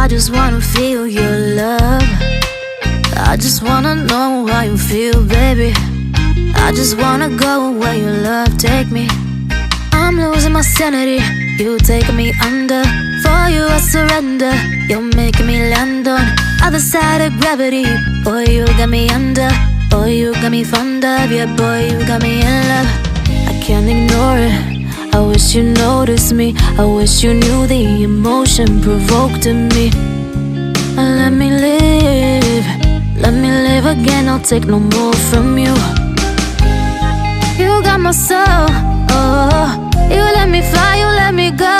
I just wanna feel your love. I just wanna know how you feel, baby. I just wanna go where your love take me. I'm losing my sanity, you taking me under. For you I surrender, you're making me land on other side of gravity. Boy, you got me under. Boy, you got me fond of. Yeah, boy, you got me in love. I can't ignore it, I wish you noticed me. I wish you knew the emotion provoked in me. Let me live again, I'll take no more from you. You got my soul, oh. You let me fly, you let me go,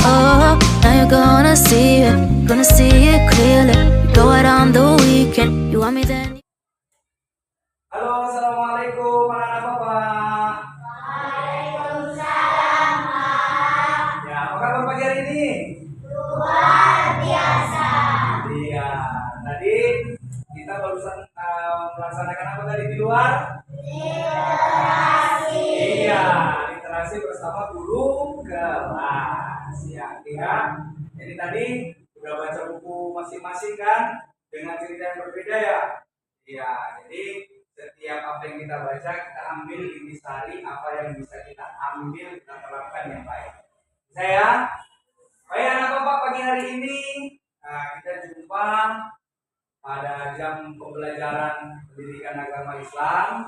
oh. Now you're gonna see it clearly. You go out on the weekend, you want me then. Halo, assalamualaikum anak-anak bapak. Waalaikumsalam, Pak. Ya, apa kabar pagi hari ini? Luar biasa. Iya, tadi kita barusan melaksanakan apa tadi di luar? Literasi. Iya, literasi bersama guru kelas. Ya. Jadi tadi udah baca buku masing-masing kan, dengan cerita yang berbeda ya. Iya, jadi setiap apa yang kita baca kita ambil intisari, apa yang bisa kita ambil kita terapkan yang baik. Saya, baik anak bapak pagi hari ini kita jumpa pada jam pembelajaran pendidikan agama Islam.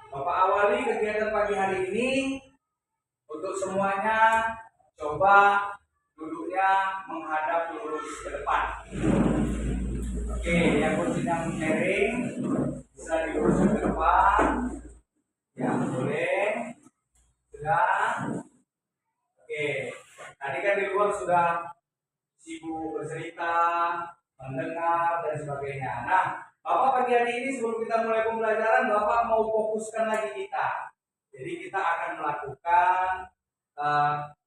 Bapak awali kegiatan pagi hari ini untuk semuanya coba duduknya menghadap lurus ke depan. Oke, yang bersidang miring bisa diluruskan ke depan. Ya, boleh. Sudah. Oke, tadi kan di luar sudah sibuk bercerita, mendengar dan sebagainya. Nah, Bapak pagi hari ini sebelum kita mulai pembelajaran, Bapak mau fokuskan lagi kita. Jadi kita akan melakukan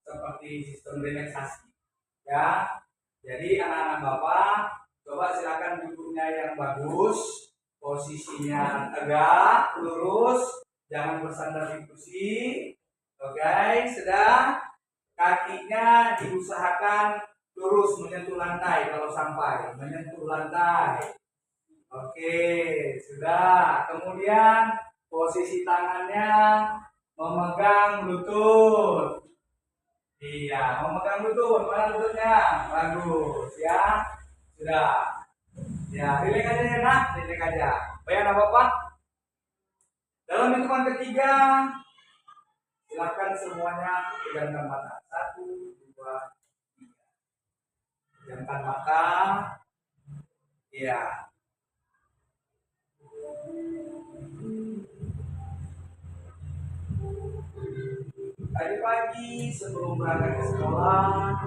seperti sistem relaksasi. Ya, jadi anak-anak Bapak coba silakan duduknya yang bagus, posisinya tegak, lurus, jangan bersandar di kursi. Oke, sudah. Kakinya diusahakan lurus menyentuh lantai kalau sampai menyentuh lantai. Oke, sudah. Kemudian posisi tangannya memegang lutut. Iya, memegang lutut. Mana lututnya? Bagus ya. Sudah. Ya, rileks aja ya nak, rileks aja. Baik anak bapak. Dalam hitungan ketiga, silakan semuanya pejamkan mata. 1, 2, 3. Pejamkan mata. Iya. Tadi pagi sebelum berangkat ke sekolah,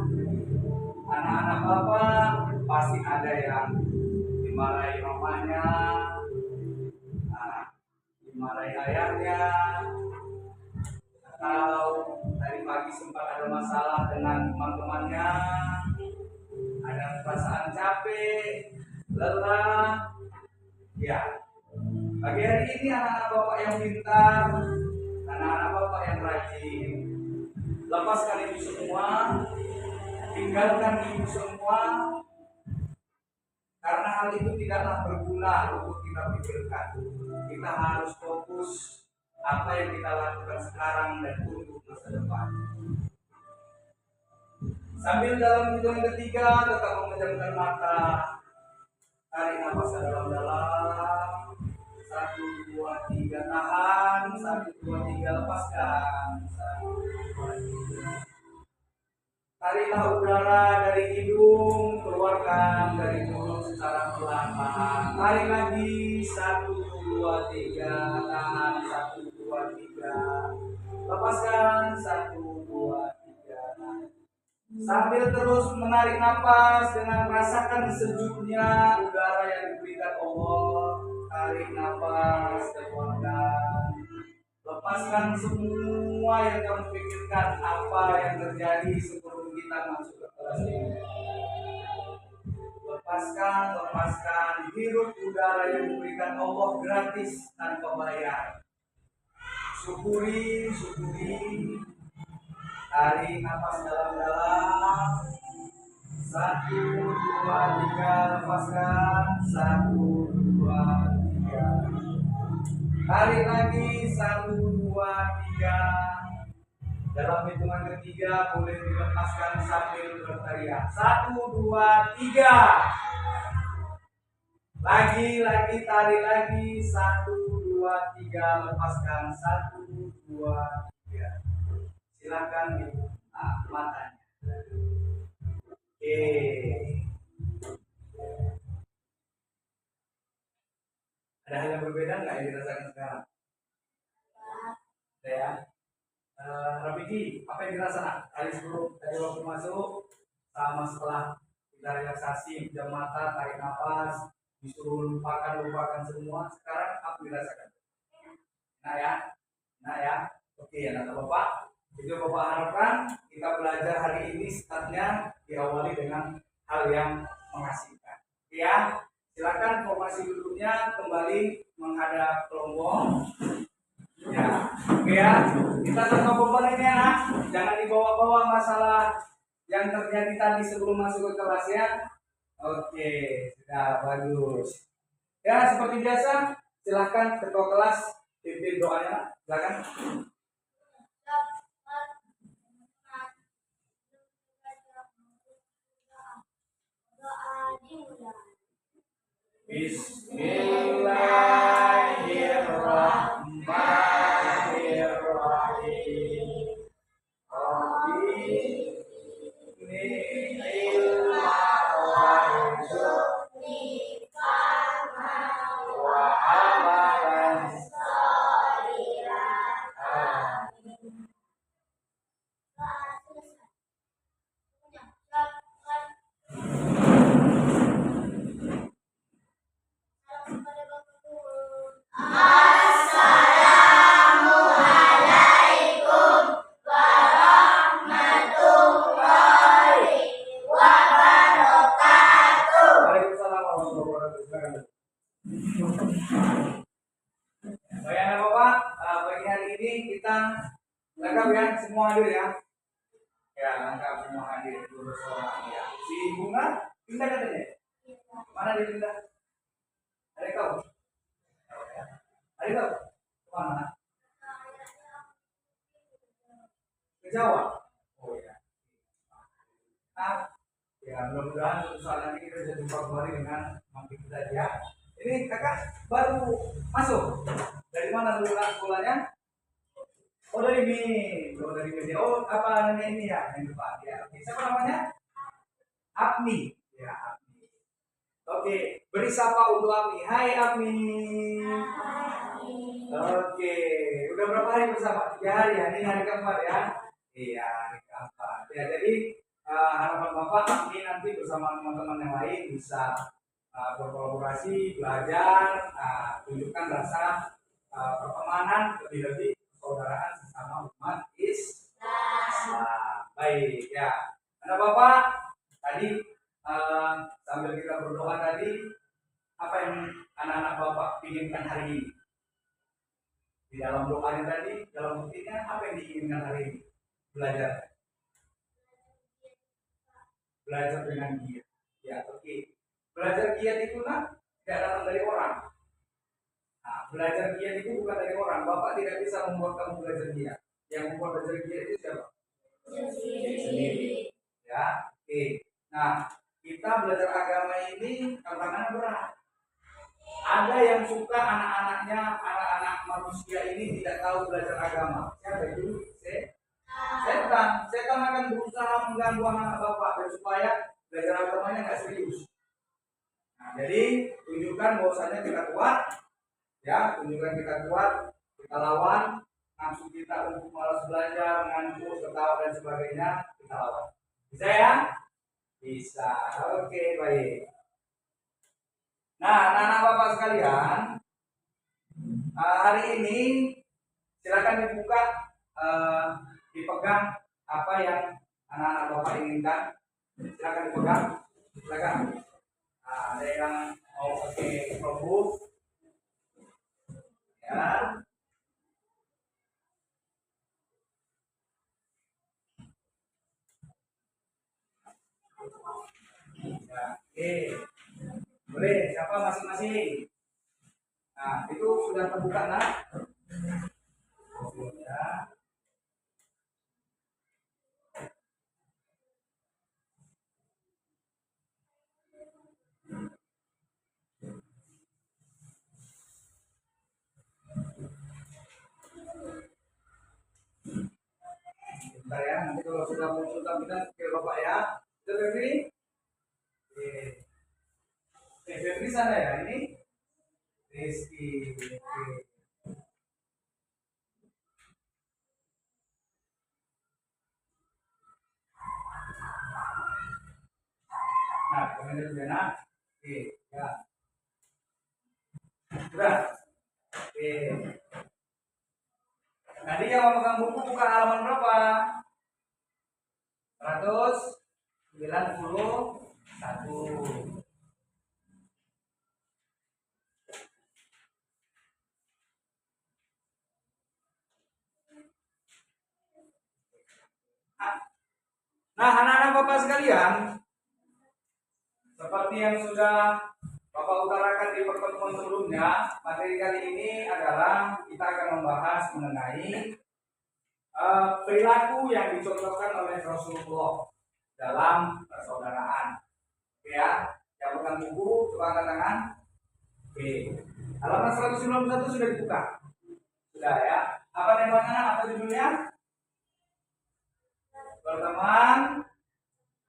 anak-anak bapak pasti ada yang dimarahi mamanya, dimarahi ayahnya, atau tadi pagi sempat ada masalah dengan teman-temannya, ada perasaan capek, lelah. Ya, pagi hari ini anak-anak bapak yang pintar, anak-anak bapak yang rajin, lepaskan itu semua, tinggalkan itu semua, karena hal itu tidaklah berguna untuk kita pikirkan. Kita harus fokus apa yang kita lakukan sekarang dan untuk masa depan. Sambil dalam hitungan ketiga tetap memejamkan mata, tarik nafas dalam-dalam. 1, 2, 3, tahan. 1, 2, 3, lepaskan. 1, 2, 3. Tariklah udara dari hidung, keluarkan dari mulut secara pelan-pelan. Tarik lagi. 1, 2, 3, tahan. 1, 2, 3. Lepaskan. 1, 2, 3. Sambil terus menarik nafas dengan rasakan sejuknya udara yang diberikan Allah. Tarik nafas, keluarkan. Lepaskan semua yang kamu pikirkan, apa yang terjadi sebelum kita masuk ke kelas ini. Lepaskan. Hirup udara yang diberikan Allah gratis tanpa bayar. Syukuri. Tarik nafas dalam-dalam. Satu, dua, tiga, lepaskan. Satu, dua, tiga. Tarik lagi. Satu, dua, tiga. Dalam hitungan ketiga boleh dilepaskan sambil berteriak. Satu, dua, tiga. Lagi, tarik lagi. Satu, dua, tiga. Lepaskan. Satu, dua, tiga. Silakan dibuka matanya. Oke. Ada hal yang berbeda nggak yang dirasakan sekarang? Ada ya. Rabiki, apa yang dirasakan tadi sebelum tadi waktu masuk sama setelah kita relaksasi, pejam mata, tarik nafas, disuruh lupakan semua. Sekarang apa yang dirasakan? Nah ya, oke ya, kata Bapak. Itu Bapak harapkan kita belajar hari ini startnya diawali dengan hal yang mengasihkan. Oke ya, silakan formasi duduknya kembali menghadap kelompok. Ya, oke ya. Kita sama komponen ya. Jangan dibawa-bawa masalah yang terjadi tadi sebelum masuk ke kelas ya. Oke, sudah bagus. Ya, seperti biasa, silakan ketua kelas pimpin doanya. Silakan. Bismillahirrahmanirrahim. Waalaikumsalam warahmatullahi wabarakatuh. Baik Bapak, pagi hari ini kita lengkap ya, semua hadir ya. Ya, lengkap semua hadir 12 orang ya. Si Bunga pindah katanya. Mana dia pindah? Ada kau? Ada kau? Kemana? Ke Jawa. Oh ya. Nah, ya mudah-mudahan suatu saat nanti kita bisa jumpa kembali dengan mampir kita ya. Ini kakak baru masuk. Dari mana dulu kak sekolahnya? Oh dari MIN. Oh dari MIN. Oh apa namanya ini ya yang depan ya. Oke. Siapa namanya? Apni. Ya Apni. Oke. Beri sapa untuk Apni. Hai Apni. Oke. Udah berapa hari bersama? 3 hari ya. Ini hari keempat ya. Iya hari keempat. Ya jadi harapan Bapak Apni nanti bersama teman-teman yang lain bisa berkolaborasi, belajar, tunjukkan rasa pertemanan, lebih-lebih persaudaraan sesama umat Islam. Baik ya. Karena Bapak tadi sambil kita berdoa tadi, apa yang anak-anak Bapak inginkan hari ini? Di dalam doanya tadi, dalam buktinya apa yang diinginkan hari ini? Belajar dengan giat. Ya, oke. Belajar giat itu tidak datang dari orang. Nah, belajar giat itu bukan dari orang. Bapak tidak bisa membuat kamu belajar giat. Yang membuat belajar giat itu siapa? Sendiri. Ya, oke. Nah, kita belajar agama ini tantangannya berat. Ada yang suka anak-anak manusia ini tidak tahu belajar agama. Siapa itu? Setan akan berusaha mengganggu anak Bapak supaya belajar agamanya nggak serius. Nah, jadi tunjukkan bahwasanya kita kuat, ya, tunjukkan kita kuat, kita lawan nafsu kita untuk malas belajar, ngantuk, ketawa dan sebagainya, kita lawan. Bisa ya? Bisa. Oke, baik. Nah, anak-anak Bapak sekalian, hari ini silakan dibuka, dipegang apa yang anak-anak Bapak inginkan. Silakan dipegang. Silakan. Ada yang mau pakai Chromebook ya. Ya, oke. Boleh, siapa masing-masing? Nah, itu sudah terbuka, nah. Ya. Bentar ya, nanti kalau sudah muncul tampilan ke Bapak ya. Itu Febri? Oke. Febri sana ya, ini Rizky. Oke. Nah, kemudian sudah nak. Oke, ya. Sudah. Oke. Tadi yang memegang buku buka halaman berapa? 191. Nah, anak-anak Bapak sekalian, seperti yang sudah Bapak utarakan di pertemuan sebelumnya, materi kali ini adalah kita akan membahas mengenai perilaku yang dicontohkan oleh Rasulullah dalam persaudaraan. Oke ya, yang pegang buku, coba angkat tangan. Oke, halaman 191 sudah dibuka. Sudah ya. Apa temanya? Apa judulnya? Berteman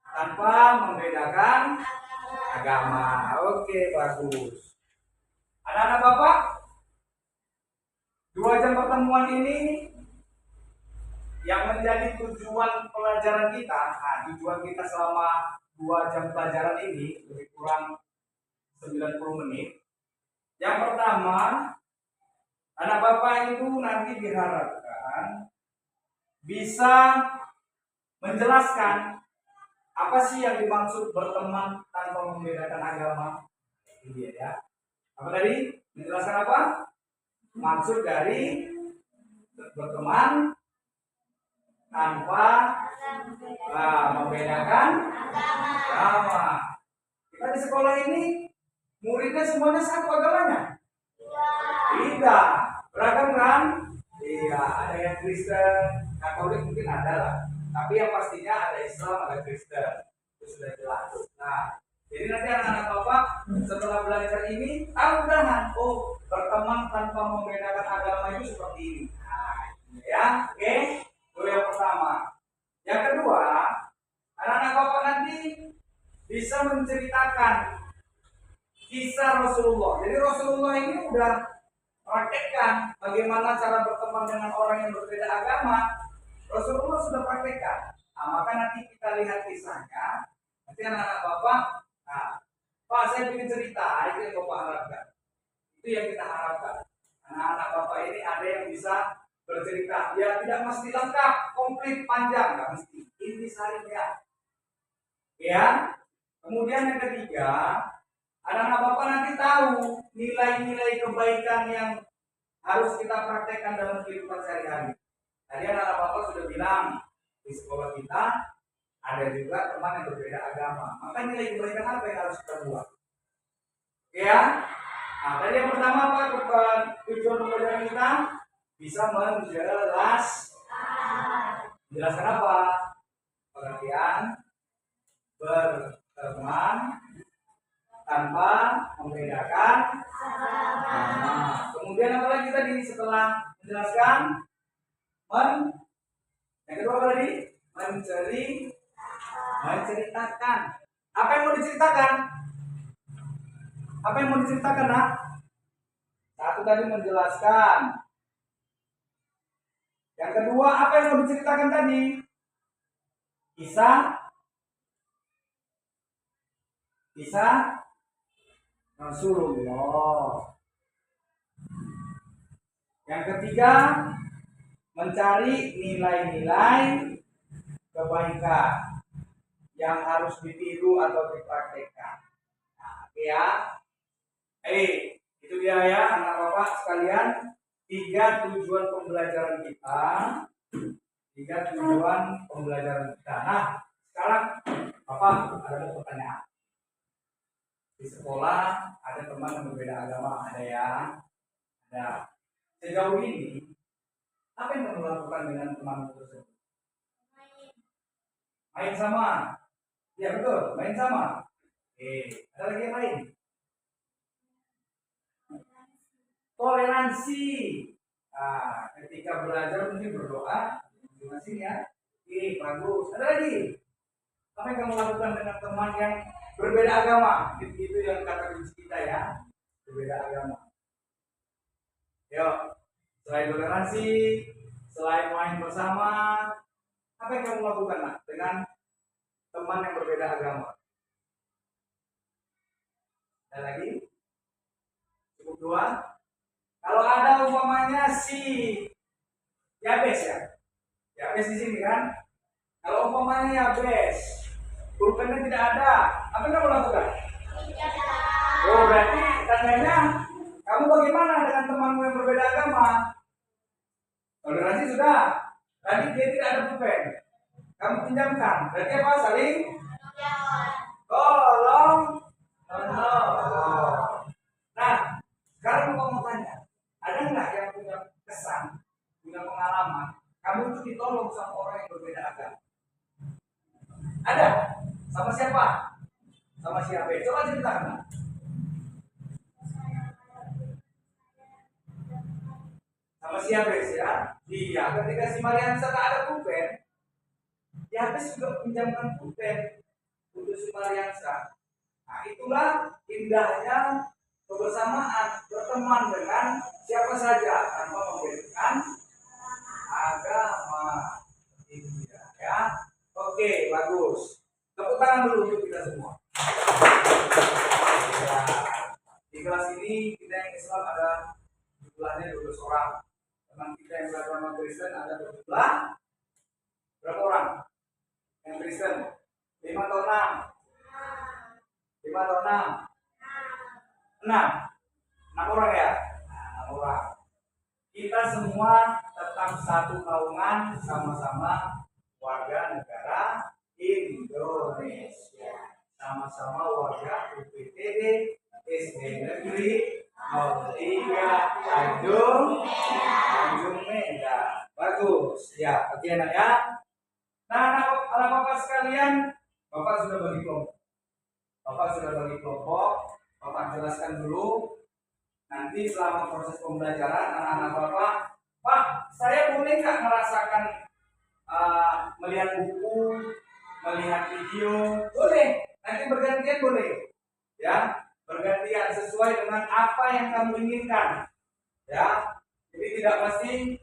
tanpa membedakan agama. Oke, bagus. Anak-anak Bapak, 2 jam pertemuan ini yang menjadi tujuan pelajaran kita. Nah, tujuan kita selama 2 jam pelajaran ini lebih kurang 90 menit. Yang pertama, anak Bapak itu nanti diharapkan bisa menjelaskan apa sih yang dimaksud berteman tanpa membedakan agama. Ini dia ya. Apa tadi? Menjelaskan apa? Maksud dari berteman tanpa membedakan agama. Kita di sekolah ini muridnya semuanya satu agamanya? Tidak. Beragam kan? Iya, ada yang Kristen, Katolik mungkin ada lah. Tapi yang pastinya ada Islam, ada Kristen. Itu sudah jelas. Nah, jadi nanti anak-anak Bapak setelah belajar ini tahu kan? Oh, berteman tanpa membedakan agama itu seperti ini. Nah, ya, oke. Itu yang pertama. Yang kedua, anak-anak Bapak nanti bisa menceritakan kisah Rasulullah. Jadi Rasulullah ini udah praktekkan bagaimana cara berteman dengan orang yang berbeda agama. Rasulullah sudah praktekkan. Nah, maka nanti kita lihat kisahnya. Nanti anak-anak Bapak, nah, Pak saya ingin cerita, itu yang Bapak harapkan. Itu yang kita harapkan. Anak-anak Bapak ini ada yang bisa bercerita. Ya tidak mesti lengkap, komplit, panjang, nggak mesti. Ini sarinya. Ya. Kemudian yang ketiga, anak-anak Bapak nanti tahu nilai-nilai kebaikan yang harus kita praktekkan dalam kehidupan sehari-hari. Tadi anak-anak Bapak sudah bilang di sekolah kita ada juga teman yang berbeda agama. Maka nilai kebaikan apa yang harus kita buat? Ya. Nah, tadi yang pertama apa? Tujuan pembelajaran kita bisa menjelaskan apa? Pengertian berteman tanpa membedakan agama. Kemudian apa lagi tadi setelah menjelaskan? Yang kedua apa tadi? Menceritakan. Apa yang mau diceritakan? Apa yang mau diceritakan, nak? Satu tadi menjelaskan. Yang kedua apa yang mau diceritakan tadi? Kisah Rasulullah. Yang ketiga, mencari nilai-nilai kebaikan yang harus ditiru atau dipraktekkan. Nah, oke ya. Itu dia ya anak bapak sekalian, 3 tujuan pembelajaran kita. Nah, sekarang bapak ada pertanyaan. Di sekolah ada teman yang berbeda agama, ada ya, ada. Sejauh ini apa yang kamu lakukan dengan teman tersebut? Main sama, ya betul, main sama. Ada lagi yang lain? Toleransi. Ketika belajar mungkin berdoa, masing-masing ya. Bagus. Ada lagi? Apa yang kamu lakukan dengan teman yang berbeda agama? Itu yang kata kunci kita ya, berbeda agama. Yuk, selain toleransi, selain main bersama, apa yang kamu lakukan nak dengan teman yang berbeda agama? Ada lagi? Cukup dua? Kalau ada umpamanya si Yabes ya, Yabes di sini kan? Kalau umpamanya Yabes, pulpennya tidak ada, apa yang kamu lakukan? Oh, berarti tandanya kamu bagaimana dengan temanmu yang berbeda agama? Toleransi sudah. Tadi dia tidak ada pulpen, kamu pinjamkan. Berarti apa? Saling tolong menolong. Nah, sekarang aku mau tanya, ada nggak yang punya kesan, punya pengalaman, kamu itu ditolong sama orang yang berbeda agama? Ada? Sama siapa? Sama siapa? Coba ceritakan. Sama siapa ya? Iya, ketika si Mariansa tak ada pulpen, ya habis juga pinjamkan pulpen untuk si Mariansa. Nah, itulah indahnya kebersamaan, berteman dengan siapa saja tanpa membedakan agama. Ini ya. Oke, bagus. Tepuk tangan dulu untuk kita semua. Ya. Di kelas ini kita yang Islam ada jumlahnya 12 orang. Teman kita yang beragama Kristen ada berjumlah berapa orang? Yang Kristen 5 atau 6? 5 atau 6? 6 orang ya? 6 orang. Kita semua tetap satu naungan, sama-sama warga negara Indonesia, sama-sama warga UPTD SD Negeri 03 Tanjung Medan. Bagus ya, oke anak ya. Nah, anak bapak sekalian, bapak sudah bagi kelompok. Bapak jelaskan dulu. Nanti selama proses pembelajaran anak-anak bapak, Pak, saya boleh nggak merasakan melihat buku, melihat video? Boleh. Nanti bergantian boleh, ya, bergantian sesuai dengan apa yang kamu inginkan, ya. Jadi tidak pasti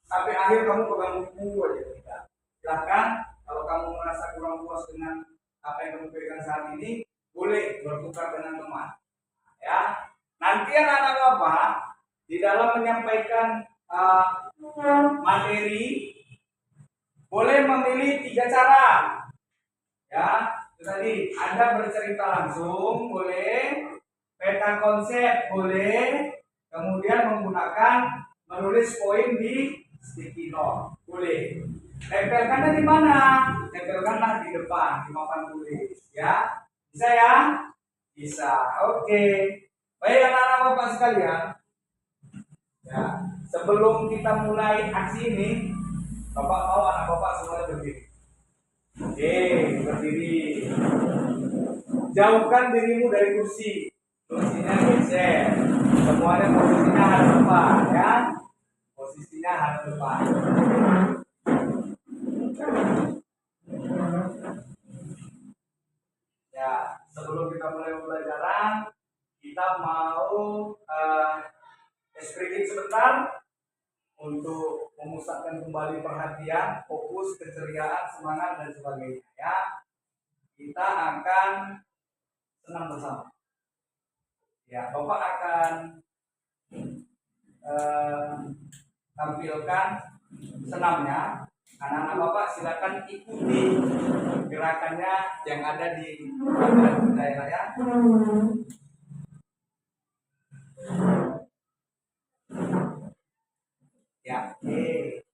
sampai akhir kamu pegang buku aja, tidak. Silahkan kalau kamu merasa kurang puas dengan apa yang kamu pegang saat ini, boleh bertukar dengan teman, ya. Nanti anak-anak bapak di dalam menyampaikan materi boleh memilih 3 cara, ya. Itu tadi, Anda bercerita langsung boleh, peta konsep boleh, kemudian menggunakan menulis poin di sticky note boleh. Tempelkannya di mana? Tempelkanlah di depan di papan tulis, ya. Bisa ya? Bisa. Oke. Baik anak-anak bapak sekalian, ya, sebelum kita mulai aksi ini, bapak mau anak bapak semuanya berdiri. Oke, berdiri. Jauhkan dirimu dari kursi. Kursinya geser. Semuanya posisinya hadap depan, ya. Posisinya hadap depan. Ya, sebelum kita mulai pembelajaran, kita mau speaking sebentar untuk memusatkan kembali perhatian, fokus, keceriaan, semangat dan sebagainya, ya. Kita akan senang bersama. Ya, Bapak akan tampilkan senamnya. Anak-anak Bapak silakan ikuti gerakannya yang ada di daerah, ya. Ya, oke.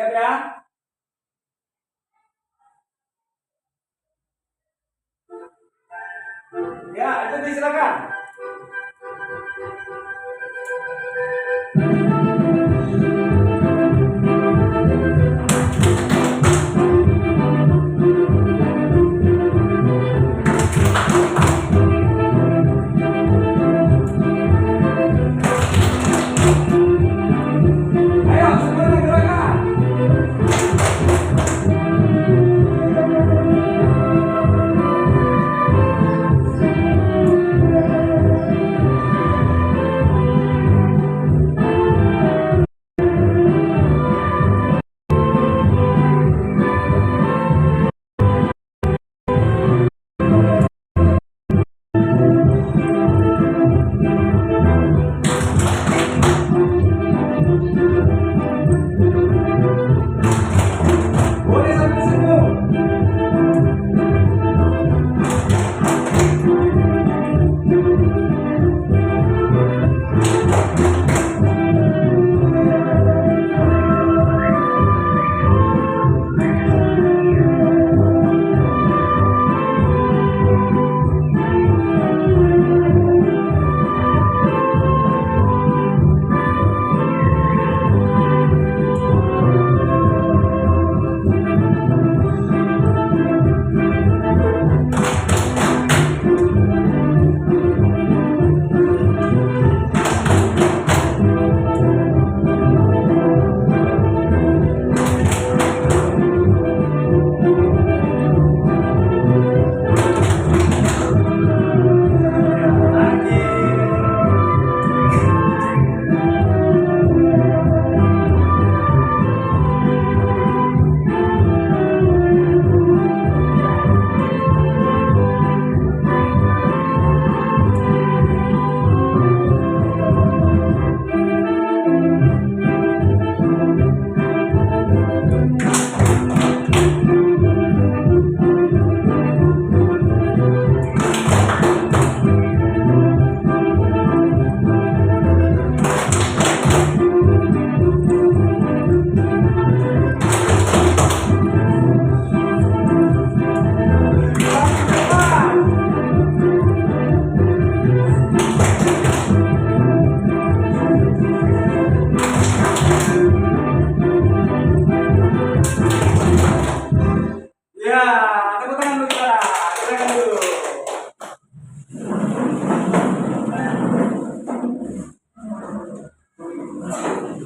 Siap ya? Ya, itu disilakan. Ayo, semuanya gerakan. Boleh sambil senyum. Ya, tepuk tangan dulu kita. Gerakan dulu.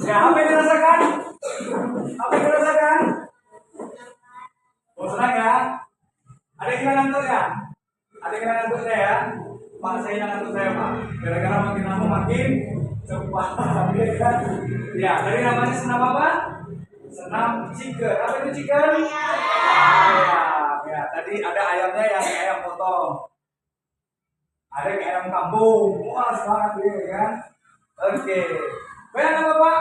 Ya, apa yang dirasakan? Apa yang dirasakan? Oh, senang ya? Ada yang kena ngantuk ya? Ada yang kena ngantuk saya ya? Pak, saya ngantuk saya Pak. Gara-gara makin lama makin cepat. Ya kan? Ya, dari namanya senam apa? Senam chicken. Apa itu chicken? Ayam. Ya, tadi ada ayamnya yang ayam potong. Ada yang ayam kampung. Wah, semangat dia kan? Oke. Bayang apa Pak?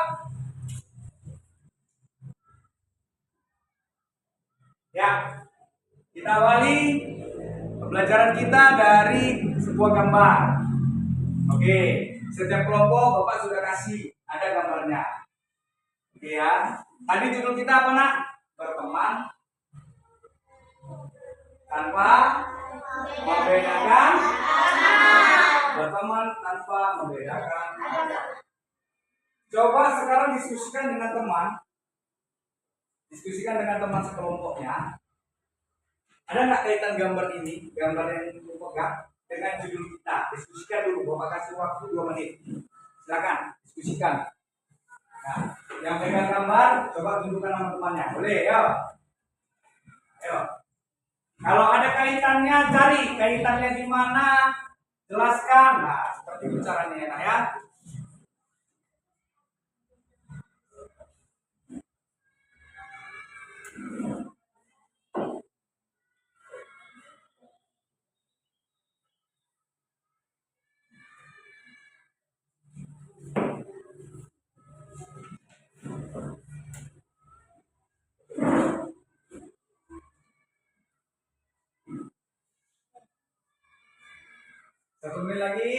Ya, kita awali pembelajaran kita dari sebuah gambar. Oke, setiap kelompok Bapak sudah kasih ada gambarnya. Oke ya. Tadi judul kita apa nak? Berteman tanpa membedakan. Berteman tanpa membedakan. Coba sekarang diskusikan dengan teman. Diskusikan dengan teman sekelompoknya. Ada nggak kaitan gambar ini, gambar yang pegang dengan judul kita? Diskusikan dulu. Bapak kasih waktu 2 menit. Silakan diskusikan. Nah, yang pegang gambar, coba tunjukkan nama temannya. Boleh, ya? Ayo. Kalau ada kaitannya, cari kaitannya di mana, jelaskan. Nah, seperti itu caranya enak ya. Satu menit lagi.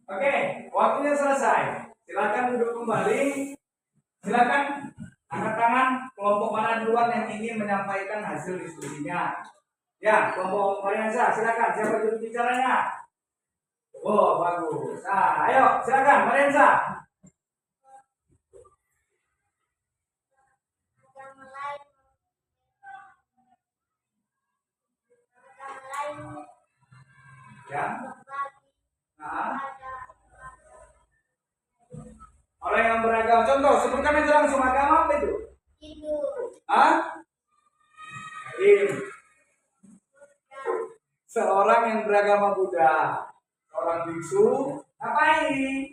Oke, waktunya selesai. Silakan duduk kembali. Silakan angkat tangan kelompok mana duluan yang ingin menyampaikan hasil diskusinya. Ya, kelompok Mariansa, silakan. Siapa juru bicaranya? Oh, bagus. Nah, ayo, silakan Mariansa. Ya. Nah, orang yang beragam. Contoh, sebutkan aja langsung agama apa itu? Hah? Seorang yang beragama Buddha, seorang biksu, ngapain?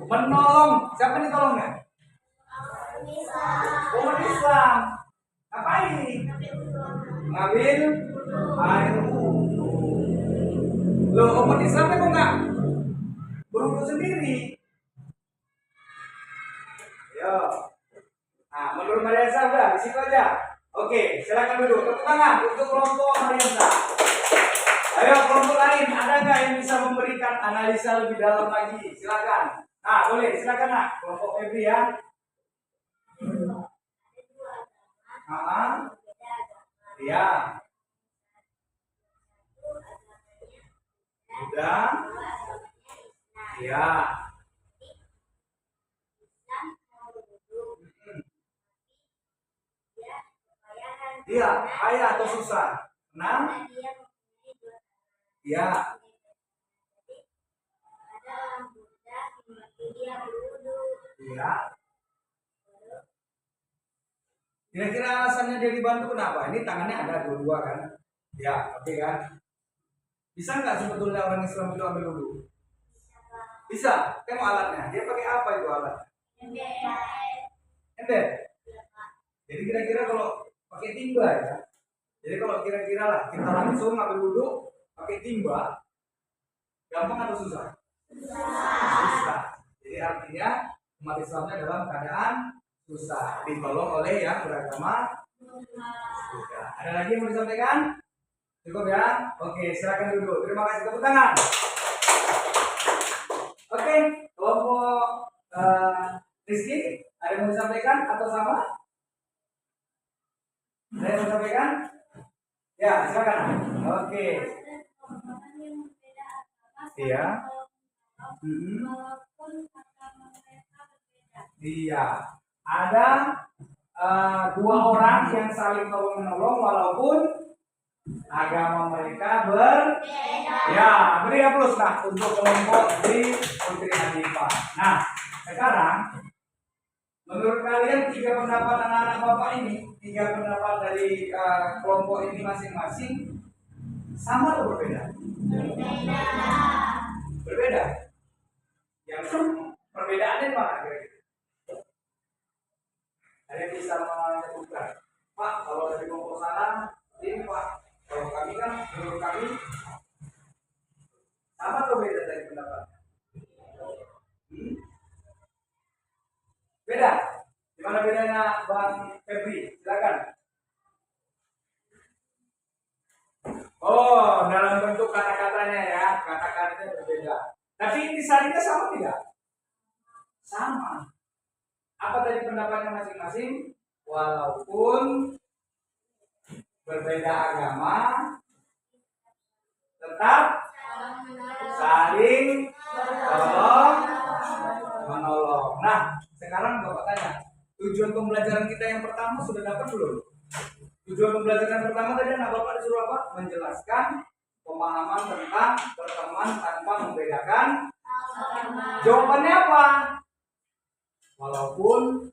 Menolong. Siapa nih tolongnya? Umat Islam. Ngapain? Ngambil air wudhu. Loh, umat Islam kok nggak berwudhu sendiri? Yo. Nah, menurut Mariansa udah di situ aja. Oke, silakan duduk. Tepuk tangan untuk kelompok Mariansa. Ayo kelompok lain, ada nggak yang bisa memberikan analisa lebih dalam lagi? Silakan. Nah, boleh, silakan nak. Kelompok Febri ya. Iya. Udah. Iya. Iya, kaya atau susah? Enam? Iya. Iya. Kira-kira alasannya dia dibantu kenapa? Ini tangannya ada dua-dua kan? Ya, oke kan? Bisa nggak sebetulnya orang Islam itu ambil wudhu? Bisa. Kan alatnya. Dia pakai apa itu alat? Ember. Jadi kira-kira kalau pakai timba ya. Jadi kalau kira-kira lah kita langsung ambil wudhu pakai timba, gampang atau susah? Susah. Jadi artinya umat Islamnya dalam keadaan susah, ditolong oleh yang beragama Buddha. Ada lagi yang mau disampaikan? Cukup ya? Oke, silakan duduk. Terima kasih, tepuk tangan. Oke, kelompok Rizky, ada yang mau disampaikan atau sama? Ada yang mau disampaikan? Ya, silakan. Oke. Iya. Iya. Ada dua orang yang saling tolong menolong walaupun agama mereka berbeda. Ya, beri aplaus nah untuk kelompok di Putri Hanifah. Nah, sekarang menurut kalian tiga pendapat anak-anak bapak ini, tiga pendapat dari kelompok ini masing-masing sama atau berbeda? Berbeda. Berbeda. Yang perbedaannya mana kira-kira? Ada yang bisa menyebutkan? Pak, kalau dari kelompok sana ini Pak, kalau kami kan menurut kami sama atau beda dari pendapatnya? Beda. Gimana bedanya Bang Febri? Silakan. Oh, dalam bentuk kata-katanya ya, kata-katanya berbeda. Tapi intisarinya sama tidak? Sama. Apa tadi pendapatnya masing-masing? Walaupun berbeda agama, tetap saling tolong menolong. Nah, sekarang Bapak tanya, tujuan pembelajaran kita yang pertama sudah dapat belum? Tujuan pembelajaran pertama tadi anak Bapak disuruh apa? Menjelaskan pemahaman tentang berteman tanpa membedakan. Jawabannya apa? Walaupun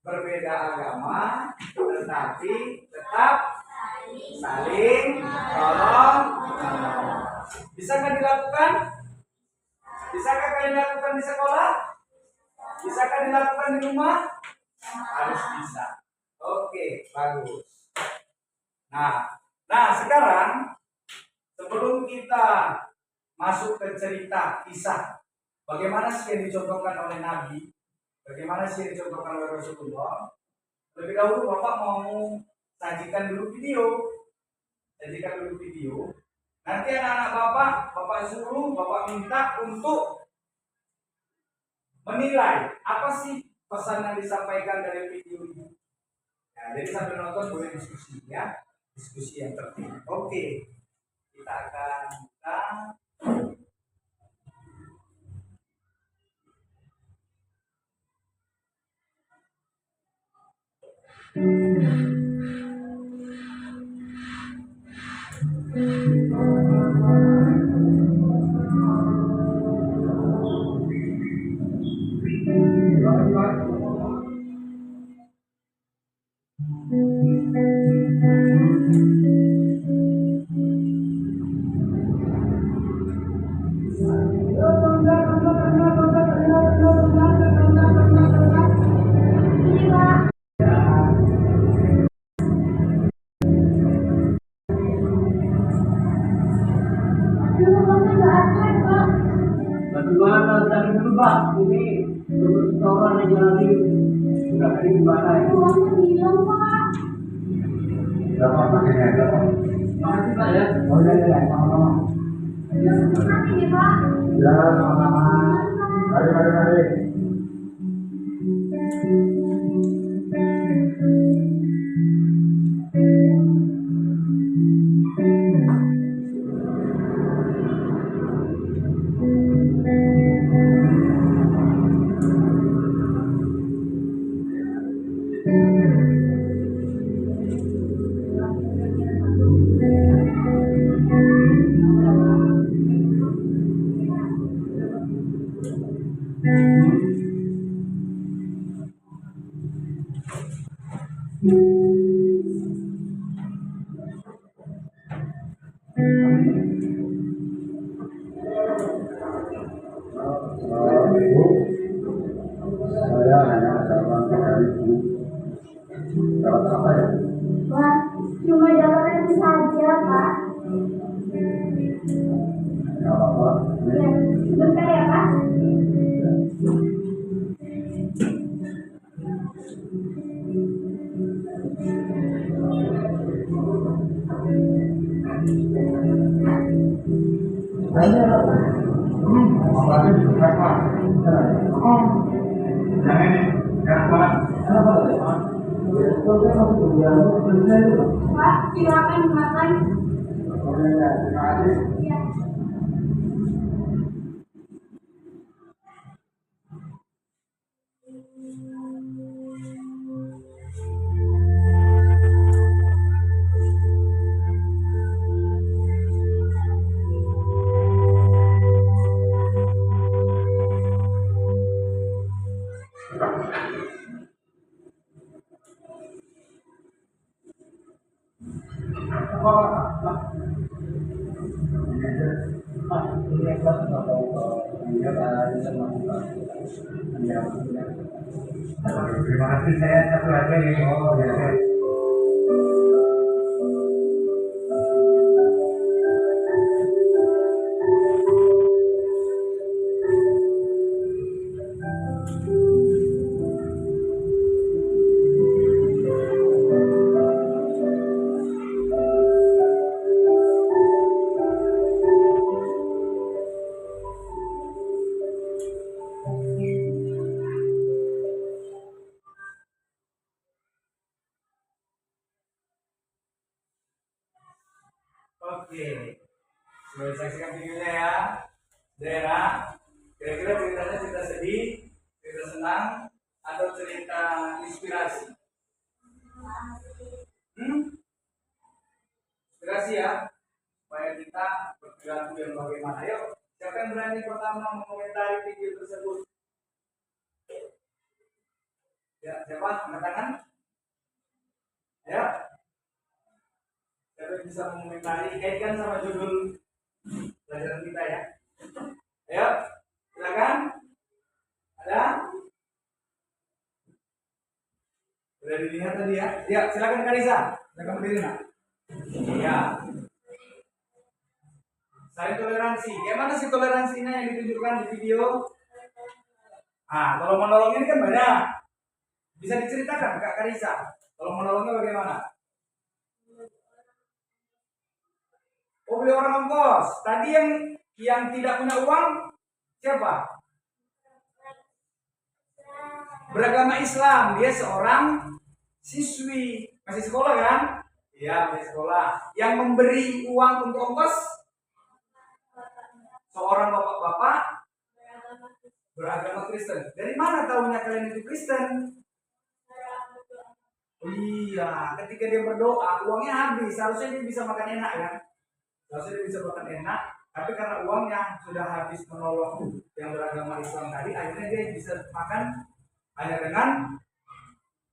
berbeda agama, tetapi tetap saling tolong. Bisakah dilakukan? Bisakah kalian lakukan di sekolah? Bisakah dilakukan di rumah? Harus bisa. Oke, bagus. Nah sekarang sebelum kita masuk ke cerita kisah bagaimana sih yang dicontohkan oleh Nabi, bagaimana sih yang dicontohkan oleh Rasulullah, lebih dahulu Bapak mau sajikan dulu video. Nanti anak-anak bapak suruh, bapak minta untuk menilai apa sih pesan yang disampaikan dari video ini. Nah, jadi sambil nonton boleh diskusi ya, diskusi yang tertib. Oke, kita akan buka. Bagaimana tadi dulu Pak? Ini restoran yang lagi nggak ada di mana itu? Berapa pakainya ada Pak? Makasih Pak ya. Oh ya, sama-sama. Makasih Pak. Ya, sama-sama. Mari. Saya hanya dapat 3.000. Dapat apa ya? Wah, cuma dapat itu saja Pak. Nggak apa-apa. Ya, sebentar ya Pak. Apalagi berapa? Yang ini, yang mana? Pak, silakan dimakan. Oke, terima kasih. Ya. Terima kasih, saya satu aja nih. Oh, ya. Oke, boleh saksikan videonya ya. Daerah, kira-kira ceritanya cerita sedih, cerita senang, atau cerita inspirasi? Inspirasi ya, supaya kita berperilaku yang bagaimana. Yuk, siapa yang berani pertama mengomentari video tersebut? Ya, siapa? Angkat tangan. Ya, siapa yang bisa mengomentari? Kaitkan sama judul pelajaran kita ya. Ayo, silakan. Ada? Sudah dilihat tadi ya? Ya, silakan Karisa. Silakan berdiri nak. Ya. Saling toleransi. Gimana sih toleransinya yang ditunjukkan di video? Ah, tolong menolong ini kan banyak. Bisa diceritakan Kak Karisa? Tolong menolongnya bagaimana? Oh, beli orang ongkos. Tadi yang tidak punya uang siapa? Beragama Islam, dia seorang siswi, masih sekolah kan? Iya, masih sekolah. Yang memberi uang untuk ongkos seorang bapak-bapak beragama Kristen. Dari mana tahunya kalian itu Kristen? Oh iya, ketika dia berdoa, uangnya habis. Harusnya dia bisa makan enak kan? Harusnya dia bisa makan enak. Tapi karena uangnya sudah habis menolong yang beragama Islam tadi, akhirnya dia bisa makan hanya dengan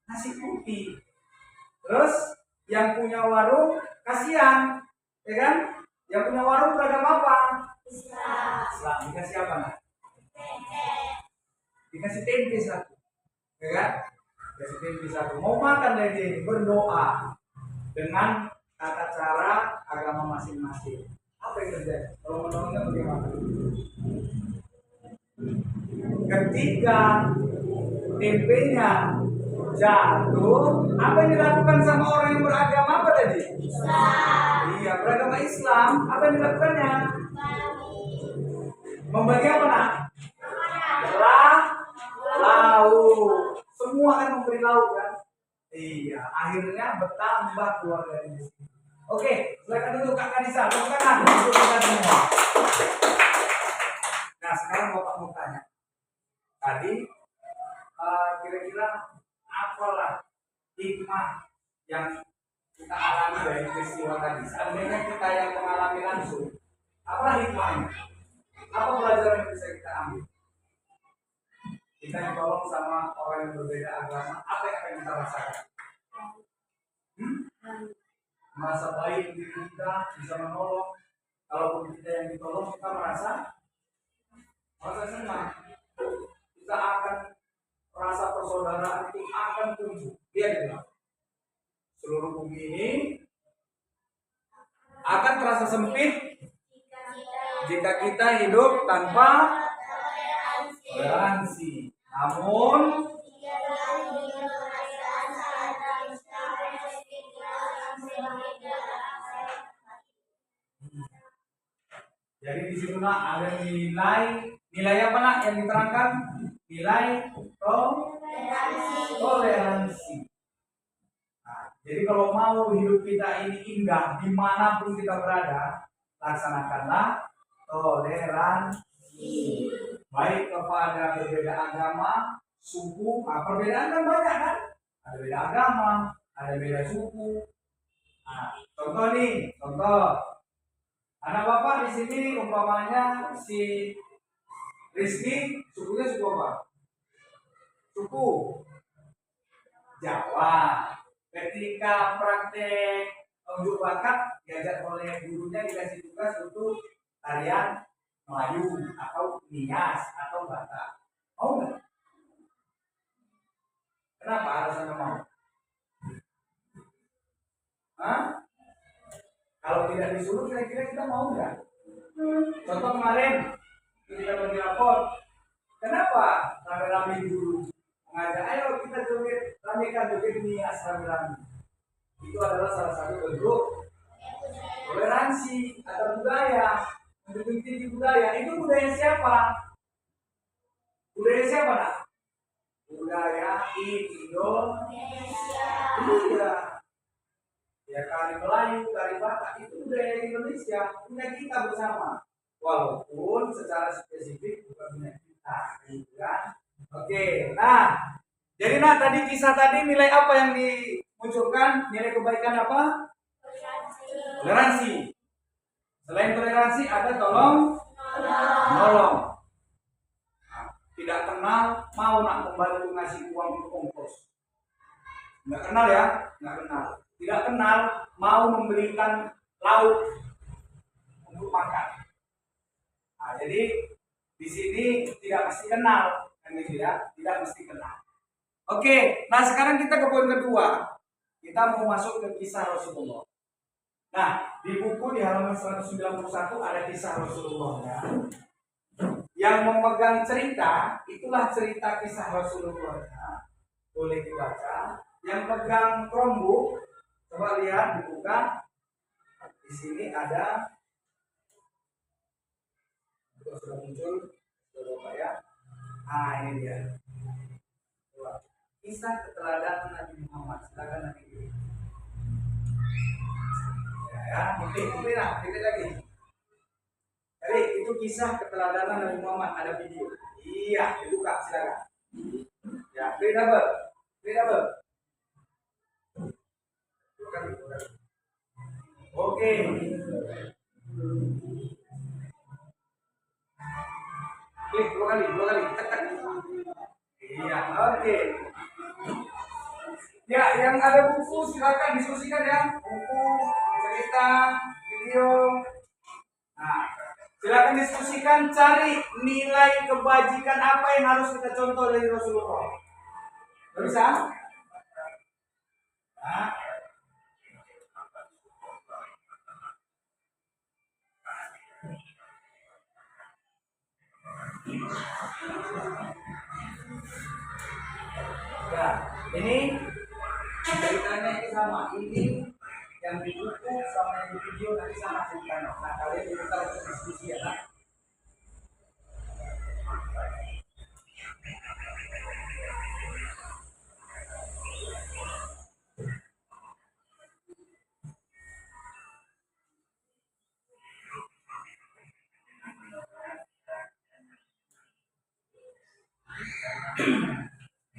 nasi putih. Terus yang punya warung kasihan, ya kan? Yang punya warung beragama apa? Islam. Dikasih apa nak? Dikasih tempe satu, ya kan? Dikasih tempe satu. Mau makan dari ini berdoa dengan tata cara agama masing-masing. Apa yang terjadi? Kalau menolongnya bagaimana? Ketika tempenya jatuh, apa yang dilakukan sama orang yang beragama apa tadi? Islam. Iya, beragama Islam. Apa yang dilakukannya? Membagi apa nak? Lauk. Semua kan memberi lauk kan? Iya, akhirnya bertambah keluarga ini. Oke, silakan duduk Kak Kanisa. Tepuk tangan untuk kita semua. Nah, sekarang Bapak mau tanya. Tadi kira-kira apalah hikmah yang kita alami dari peristiwa tadi? Seandainya kita yang mengalami langsung, apa hikmahnya? Apa pelajaran yang bisa kita ambil? Kita ditolong sama orang yang berbeda agama, apa yang akan kita rasakan? Merasa baik diri kita, bisa menolong. Kalaupun kita yang ditolong, kita merasa senang. Kita akan merasa persaudaraan itu akan tumbuh. Lihat ya, seluruh bumi ini akan terasa sempit jika kita hidup tanpa toleransi. Namun jadi di situ nak ada nilai apa nak yang diterangkan? Nilai toleransi. Nah, jadi kalau mau hidup kita ini indah dimanapun kita berada, laksanakanlah toleransi. Baik kepada berbeda agama, suku. Nah, perbedaan kan banyak kan? Ada beda agama, ada beda suku. Nah, contoh. Anak bapak di sini umpamanya si Rizky, sukunya suku apa? Suku Jawa. Ketika praktek unjuk bakat diajak oleh gurunya dikasih tugas untuk tarian Melayu atau Nias atau Batak. Mau nggak? Kenapa alasannya mau? Hah? Kalau tidak disuruh kira-kira kita mau nggak? Contoh kemarin kita bagi rapor. Kenapa rame-rame dulu mengajak ayo kita joget, ramekan joget Nias rame-rame. Itu adalah salah satu bentuk toleransi atau budaya. Menjunjung tinggi budaya. Itu budaya siapa? Budaya siapa nak? Budaya Indonesia. Iya. Ya kali Melayu, kali Batak itu budaya Indonesia, punya kita bersama. Walaupun secara spesifik bukan punya kita, gitu kan? Oke, nah, jadi nah tadi kisah tadi nilai apa yang dimunculkan? Nilai kebaikan apa? Toleransi. Selain toleransi ada tolong menolong. Nah, tidak kenal mau nak membantu ngasih uang untuk ongkos. Nggak kenal ya, nggak kenal. Tidak kenal mau memberikan lauk untuk makan. Nah, jadi di sini tidak mesti kenal, kan gitu ya, tidak mesti kenal. Oke, nah sekarang kita ke poin kedua. Kita mau masuk ke kisah Rasulullah. Nah, di buku di halaman 191 ada kisah Rasulullah ya. Yang memegang cerita, itulah cerita kisah Rasulullah ya. Boleh dibaca. Yang pegang Chromebook, coba lihat dibuka. Di sini ada sudah muncul, sudah Bapak ya. Nah ini dia. Kisah keteladanan Nabi Muhammad. Silakan Nabi. Ya, mungkin lah, kita lagi. Jadi itu kisah keteladanan Nabi Muhammad, ada video. Iya, dibuka silakan. Ya, play double. Oke. Klik dua kali, tekan. Iya, oke. Ya, yang ada buku silakan diskusikan ya. Buku, cerita, video. Nah, silakan diskusikan, cari nilai kebajikan apa yang harus kita contoh dari Rasulullah. Bisa? Nah. Ya, ini ceritanya ini sama. Ini yang di buku sama yang di video nanti sama ceritanya. Nah, kalian diminta untuk diskusi ya. Nah.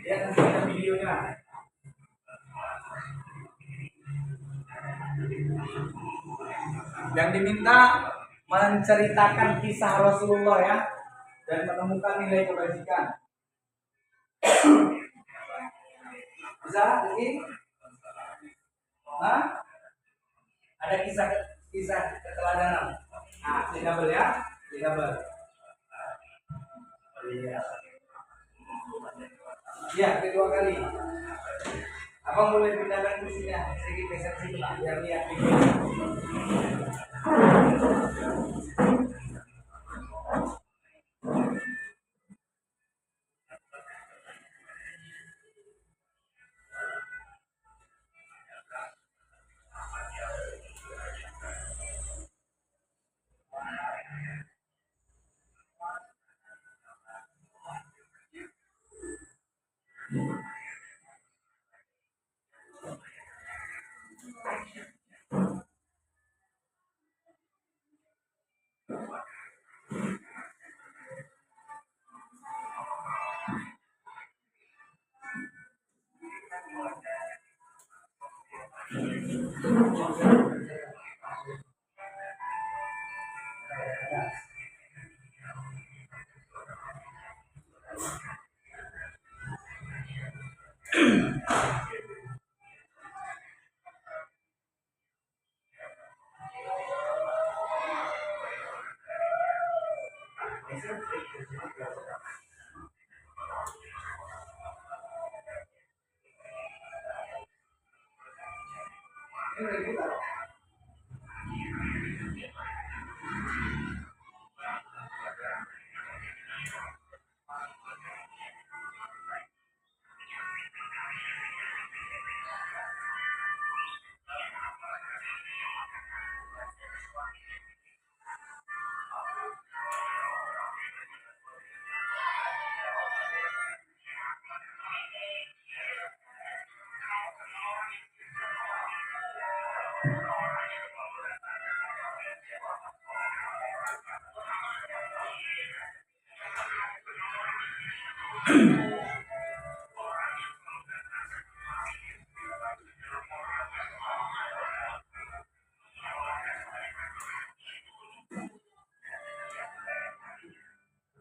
Lihat nanti ada videonya. Yang diminta menceritakan kisah Rasulullah ya dan menemukan nilai kebajikan. Bisa lagi? Hah? Ada kisah keteladanan. Nah, double ya, double. Iya. Ya, kedua kali. Abang boleh pindahkan kursinya sedikit geser sini lah, biar lihat video.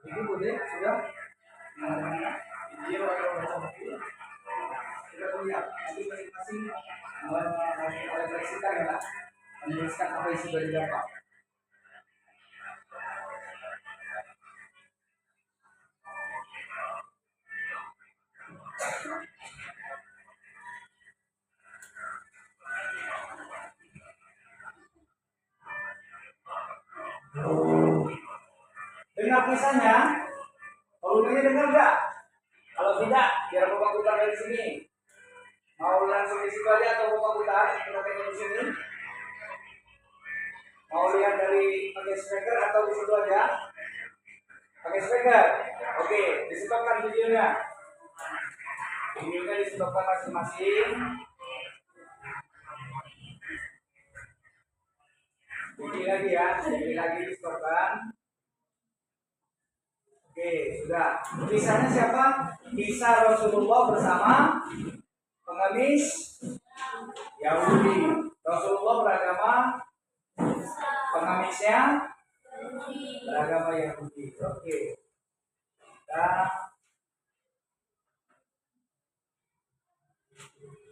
Ini boleh sudah video atau baca buku sudah lihat. Nanti masing-masing merefleksikan ya, menuliskan apa yang sudah didapat. Dengar kisahnya? Kalau ini dengar nggak? Kalau tidak, biar Bapak putar dari sini. Mau langsung di situ aja atau Bapak putar? Kita tengok di sini. Mau lihat dari pakai speaker atau di situ aja? Pakai speaker. Oke, disetopkan videonya. Videonya disetopkan masing-masing. Bunyi lagi ya, bunyi lagi disetopkan. Oke, sudah. Kisahnya siapa? Kisah Rasulullah bersama pengemis Yahudi. Rasulullah beragama, pengemisnya beragama Yahudi. Oke. Nah,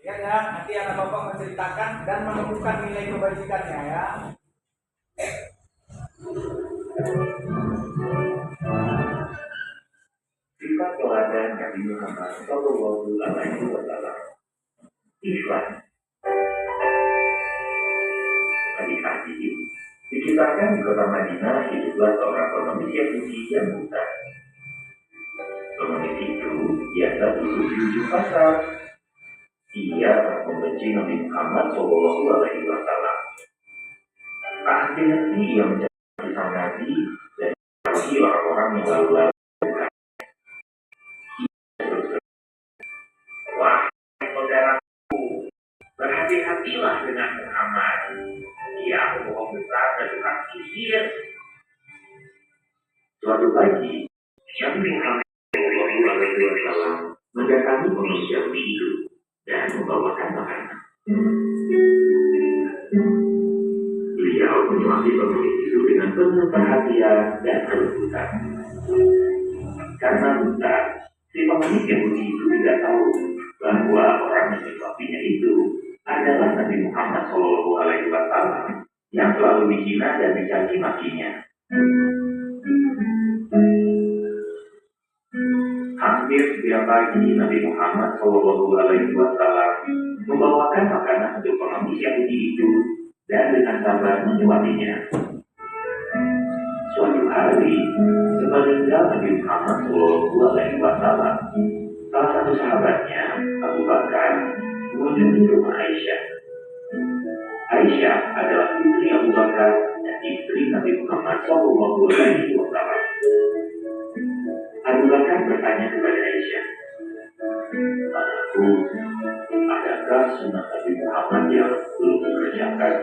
ya, nanti anak bapak menceritakan dan menemukan nilai kebajikannya ya. Sifat teladan Nabi Muhammad Shallallahu Alaihi Wasallam. Ikhlas. Hadis dikisahkan di kota Madinah hiduplah seorang pengemis Yahudi yang buta. Pengemis itu biasa duduk di ujung pasar. Ia membenci Nabi Muhammad Shallallahu Alaihi Wasallam. Tak hati-hati ia mencari sang Nabi dan mencari orang-orang yang lalu-lalu. Wah, saudaraku, berhati-hatilah dengan Muhammad. Ia pembohong besar dan tukang sihir. Suatu pagi, Nabi Muhammad Shallallahu Alaihi Wasallam mendatangi pengemis Yahudi itu dan membawakan makanan. Beliau menyuapi pengemis itu dengan penuh perhatian dan kelembutan. Karena buta, si pengemis Yahudi itu tidak tahu bahwa orang yang disuapinya itu adalah Nabi Muhammad Shallallahu Alaihi Wasallam yang selalu dihina dan dicaci makinya. Hampir setiap pagi Nabi Muhammad Shallallahu Alaihi Wasallam membawakan makanan untuk pengemis Yahudi itu dan dengan sabar menyuapinya. Suatu hari, semeninggal Nabi Muhammad Shallallahu Alaihi Wasallam, salah satu sahabatnya, Abu Bakar, mengunjungi rumah Aisyah. Aisyah adalah putri Abu Bakar dan istri Nabi Muhammad Shallallahu Alaihi Wasallam. Abu Bakar bertanya kepada Aisyah, "Anakku, adakah sunnah Nabi Muhammad yang belum dikerjakan?"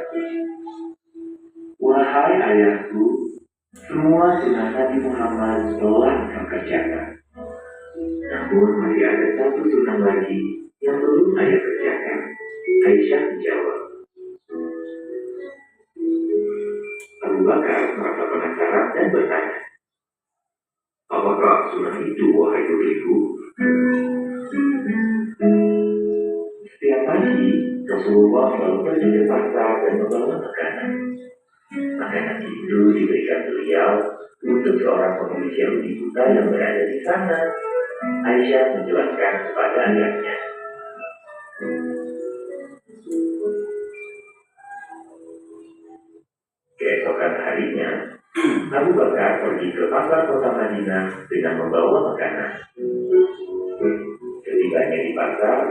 "Wahai ayahku, semua sunnah Nabi Muhammad telah dikerjakan. Namun masih ada satu sunnah lagi yang belum ayah kerjakan." Aisyah menjawab. Abu Bakar merasa penasaran dan bertanya, "Apakah sunnah itu, wahai putriku?" Setiap pagi, Rasulullah selalu pergi ke pasar dan membawa makanan. Makanan itu diberikan beliau untuk seorang pengemis Yahudi buta yang berada di sana. Aisyah menjelaskan kepada ayahnya. Keesokan harinya, Abu Bakar pergi ke pasar kota Madinah dengan membawa makanan. Setibanya di pasar,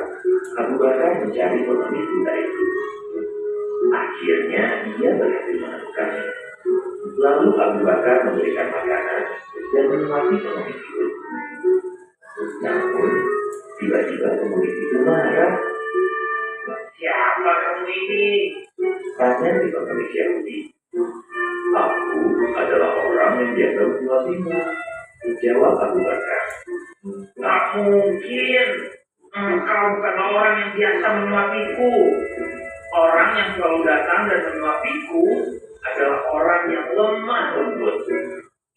Abu Bakar mencari pengemis buta itu. Akhirnya ia berhasil menemukannya. Lalu Abu Bakar memberikan makanan dan menyuapi pengemis itu. Namun, tiba-tiba pengemis itu marah. "Siapa kamu ini?" tanya si pengemis Yahudi. "Aku adalah orang yang biasa menyuapimu," jawab Abu Bakar. "Tak mungkin, engkau bukanlah orang yang biasa menyuapiku. Orang yang selalu datang dan menyuapiku adalah orang yang lemah lembut.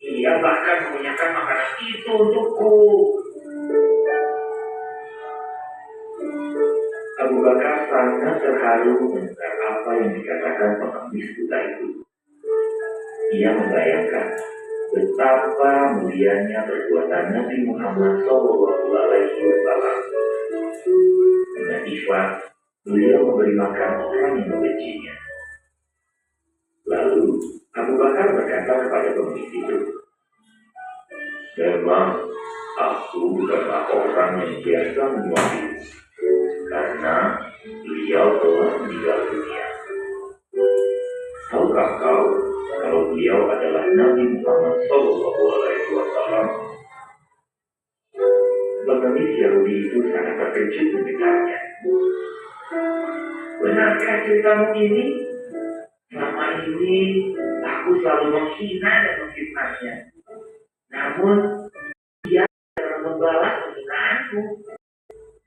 Ia bahkan menyiapkan makanan itu untukku." Abu Bakar sangat terharu mendengar apa yang dikatakan pengemis buta itu. Ia membayangkan betapa mulianya perbuatan Nabi Muhammad Shallallahu Alaihi Wasallam. Dengan ikhlas, beliau memberi makan orang yang membencinya. Lalu Abu Bakar berkata kepada pengemis itu, "Memang aku bukanlah orang yang biasa menyuapi, karena beliau telah meninggal dunia. Tahukah kau kalau kalau beliau adalah Nabi Muhammad SAW. Pengemis Yahudi itu sangat terkejut mendengarnya. Benarkah ceritamu ini? Selama ini aku selalu menghina dan memfitnahnya. Namun dia telah membalas penghinaan.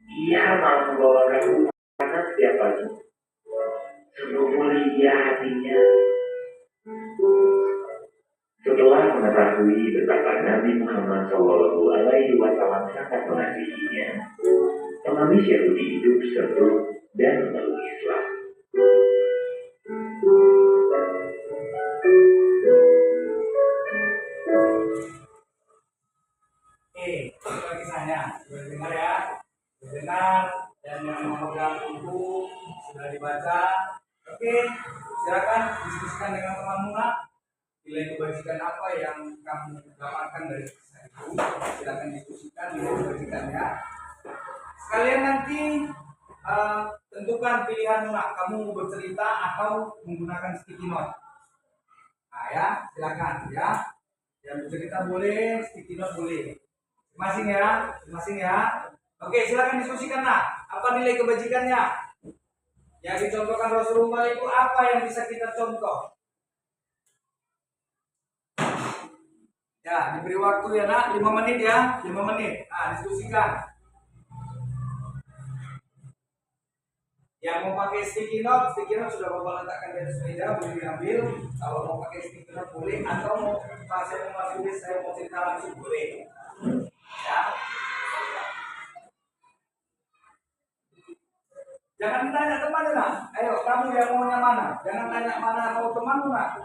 Ia malah membawakan makanan setiap pagi. Sungguh mulia hatinya. Setelah mengetahui betapa Nabi Muhammad SAW sangat mengasihinya, pengemis Yahudi itu berseru dan memeluk Islam. Itulah kisahnya. Sudah dengar ya? Sudah dengar, dan yang memegang buku sudah dibaca. Oke, silakan diskusikan dengan temanmu nak. Nilai kebajikan apa yang kamu dapatkan dari kisah itu? Silakan diskusikan nilai kebajikan ya. Sekalian nanti tentukan pilihanmu nak. Kamu mau bercerita atau menggunakan sticky note. Nah ya, silakan ya. Yang bercerita boleh, sticky note boleh. Masing-masing ya. Oke, silakan diskusikan nak. Apa nilai kebajikannya? Yang dicontohkan Rasulullah itu apa yang bisa kita contoh? Ya, diberi waktu ya nak, 5 menit ya, 5 menit. Nah, diskusikan. Yang mau pakai sticky note sudah bapak letakkan di atas meja, boleh diambil. Kalau mau pakai sticky note boleh, atau mau tulis saya mau cerita langsung boleh. Ya. Jangan tanya teman nak. Ayo, kamu yang maunya mana? Jangan tanya mana mau temanmu nak.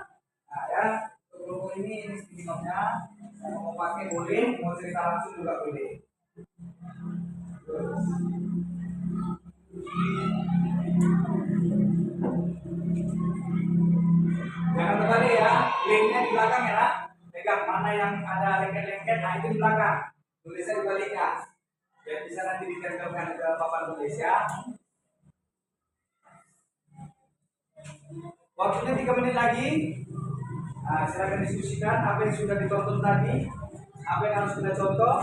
Nah ya, sebelum ini sticky note-nya. Mau pakai boleh, mau cerita langsung juga boleh. Jangan terbalik ya, linknya di belakang ya nak. Pegang mana yang ada lengket-lengket, nah itu di belakang. Tulisnya dibaliknya. Biar bisa nanti ditempelkan ke papan tulis ya. Waktunya 3 menit lagi. Nah, silakan diskusikan apa yang sudah ditonton tadi, apa yang harus kita contoh.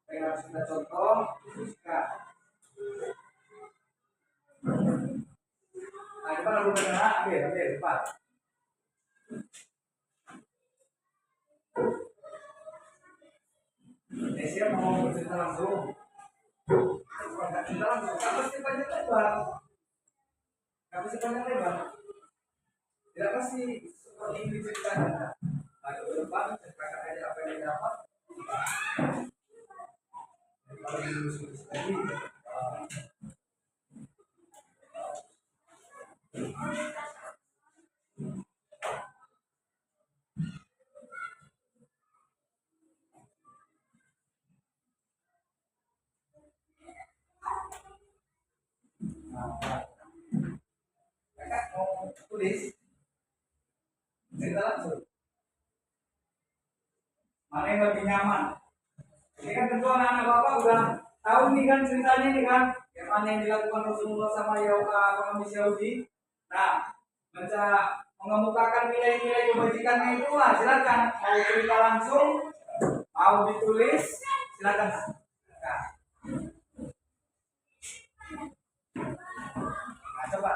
Apa yang harus kita contoh, diskusikan. Nah, depan lalu benar, ambil, cepat. Siap mau bercerita langsung. Enggak cerita langsung, nggak pasti panjang lebar. Tidak pasti seperti ini ceritanya. Nah, ke depan ceritakan aja apa yang dapat. Kalau ditulis lagi. Kakak mau tulis cerita langsung. Mana yang lebih nyaman? Ini kan tentu anak-anak bapak udah tahu nih kan ceritanya nih kan, yang mana yang dilakukan Rasulullah sama pengemis Yahudi. Nah, mengemukakan nilai-nilai kebajikannya itu lah, silakan. Mau cerita langsung, mau ditulis, silakan. Nah, coba.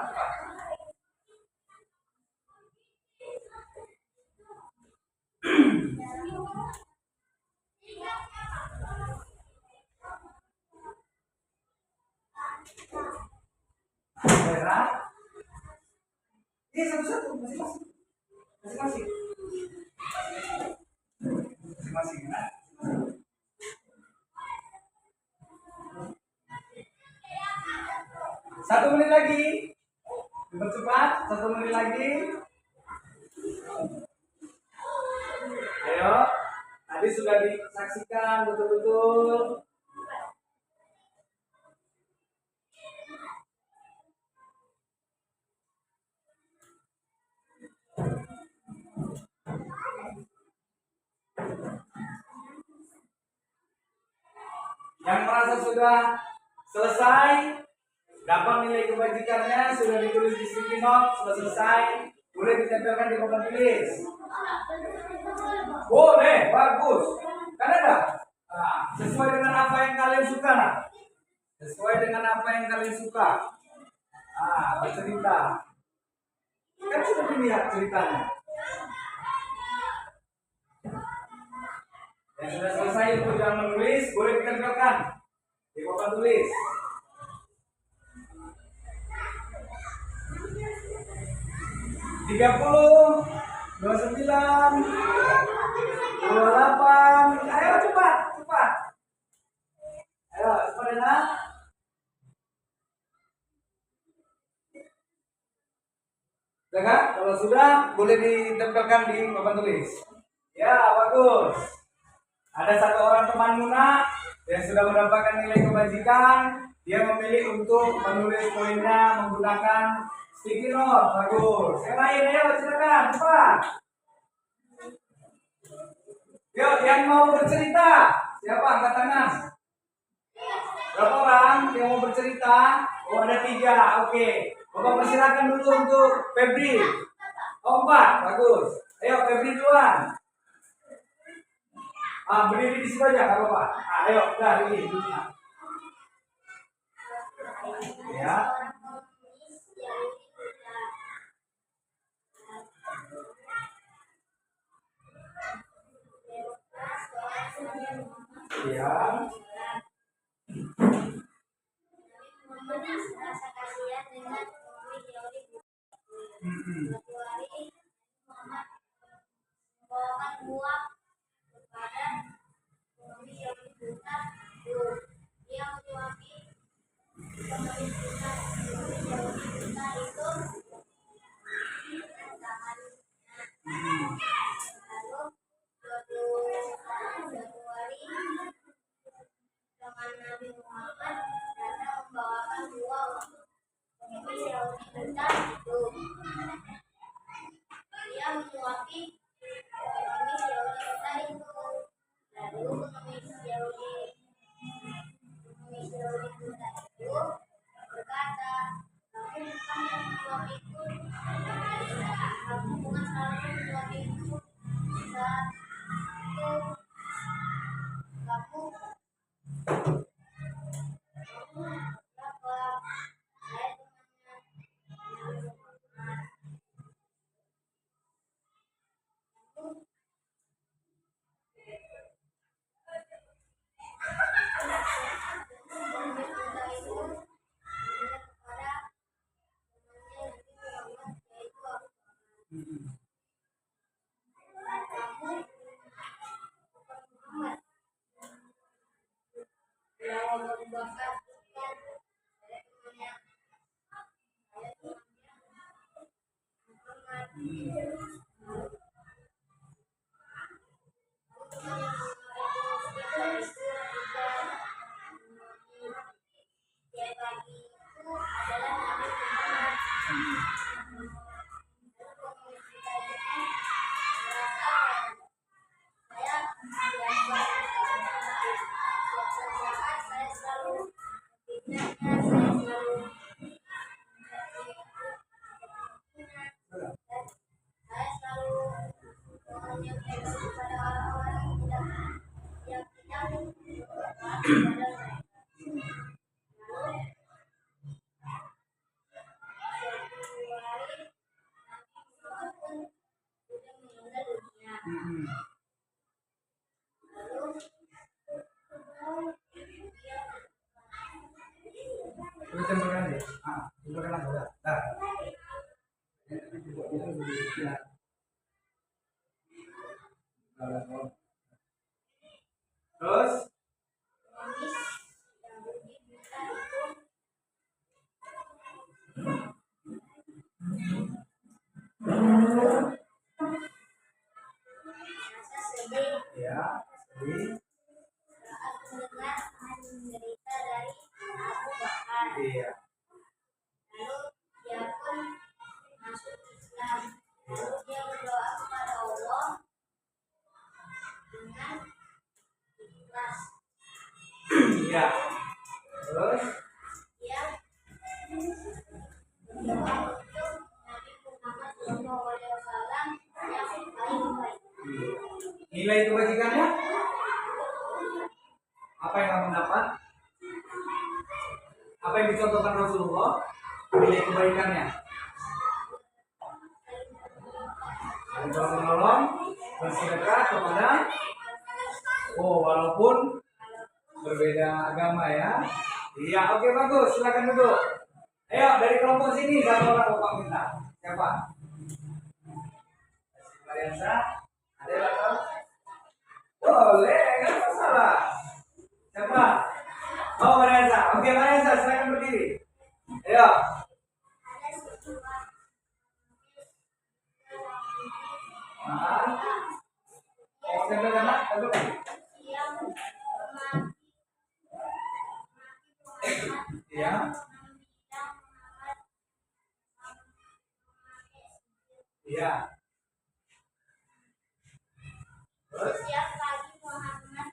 Berat. Ini satu-satu, masing-masing. Nah. 1 menit lagi. Cepat, 1 menit lagi. Ayo, tadi sudah disaksikan betul-betul. Yang merasa sudah Selesai. Dapat nilai kebajikannya sudah ditulis di sticky note, sudah selesai. Boleh ditempelkan di papan tulis. Boleh, bagus. Kan ada? Nah, sesuai dengan apa yang kalian suka, nah. Sesuai dengan apa yang kalian suka. Bercerita. Kan sudah dilihat ceritanya. Yang sudah selesai untuk yang menulis, boleh ditempelkan di papan tulis. 30, 29, 28. Ayo cepat. Ayo cepat ya. Sudah kan? Kalau sudah, boleh ditempelkan di papan tulis. Ya, bagus. Ada satu orang temanmu nak yang sudah mendapatkan nilai kebajikan. Dia memilih untuk menulis poinnya menggunakan sticky note. Bagus. Yang lain, ayo silakan cepat. Yuk, yang mau bercerita, siapa angkat tangan? Berapa orang yang mau bercerita? Oh, ada 3. Oke. Bapak persilakan dulu untuk Febri. 4. Bagus. Ayo Febri duluan. Berdiri di situ aja, Kak Bapak. Ayo, udah ini. Ya. Ya. Rasa kasihan dengan teori suatu hari Muhammad membawakan buah kepada pengemis Yahudi buta. Dia menyuapi pengemis buta itu dengan tangannya. Lalu suatu hari teman Nabi Muhammad datang membawakan buah untuk pengemis Yahudi buta itu. Dia menyuapi pengemis Yahudi buta itu. Lalu pengemis Yahudi buta itu berkata, kamu bukan yang menyuapiku, kamu bukan selalu menyuapiku. Saat itu kamu berapa? Saya temannya. Terus ya, jadi saat mendengar cerita dari Abu Bakar. iya. Lalu dia pun masuk Islam. Lalu dia berdoa kepada Allah dengan ikhlas. Ya. Terus Sallallahu Alaihi Wasallam yang paling baik. Nilai kebajikannya apa yang kamu dapat? Apa yang dicontohkan Rasulullah? Nilai kebaikannya saling menolong, bersedekah kepada walaupun berbeda agama ya. Iya, oke bagus, silakan duduk. Ayo dari kelompok sini satu orang bapak minta. Siapa? Mariansa? Ada yang datang? Boleh, nggak masalah. Siapa? Oh, Mariansa. Oke, Mariansa, silakan berdiri. Ayo. Oh, siapa anak? Duduk. Iya. Iya. Terus? Setiap pagi Muhammad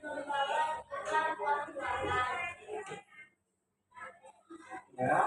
membawakan buah kepada pengikut. Iya. Ya.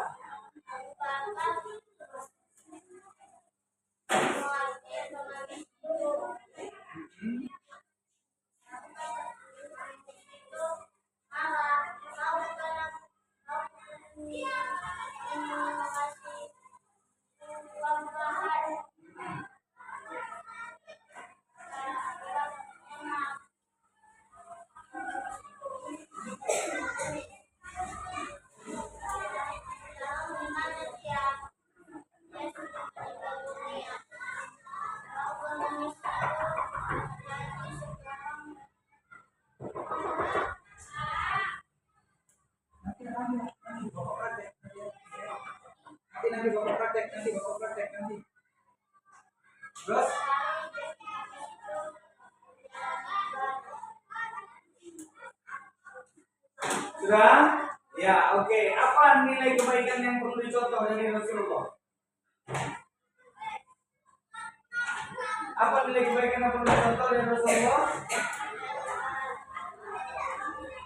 Nanti bapak praktek nanti. Terus? Sudah? Ya, oke. Apa nilai kebaikan yang perlu dicontoh dari Rasulullah? Apa nilai kebaikan yang perlu dicontoh dari Rasulullah?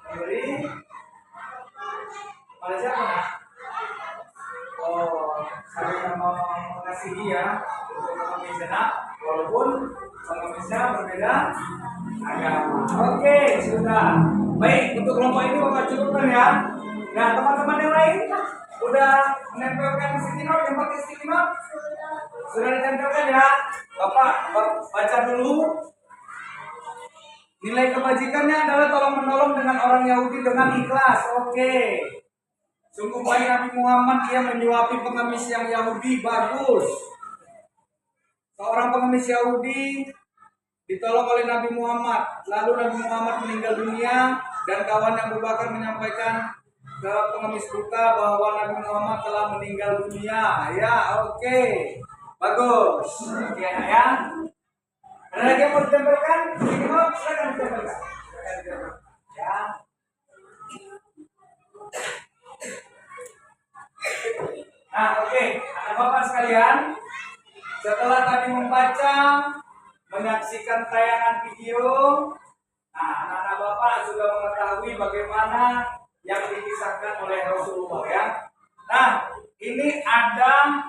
Memberi pada siapa? Saling mengasihi ya untuk pengemisnya, walaupun pengemisnya berbeda agama. Oke, sudah. Baik, untuk kelompok ini Bapak cukupkan ya. Nah, teman-teman yang lain udah menempelkan sticky note, yang pakai sticky note? Sudah ditempelkan ya. Bapak baca dulu. Nilai kebajikannya adalah tolong menolong dengan orang Yahudi dengan ikhlas. Oke. Sungguh baik Nabi Muhammad, ia menyuapi pengemis yang Yahudi. Bagus. Seorang pengemis Yahudi ditolong oleh Nabi Muhammad. Lalu Nabi Muhammad meninggal dunia dan kawan yang Bakar menyampaikan ke pengemis buta bahwa Nabi Muhammad telah meninggal dunia. Ya, oke. Bagus. Oke, ya. Ada lagi yang mau ditempelkan? Silakan ditempelkan. Ya. Nah, oke. Anak-anak sekalian, setelah tadi membaca, menyaksikan tayangan video, nah, anak-anak Bapak sudah mengetahui bagaimana yang dikisahkan oleh Rasulullah ya. Nah, ini ada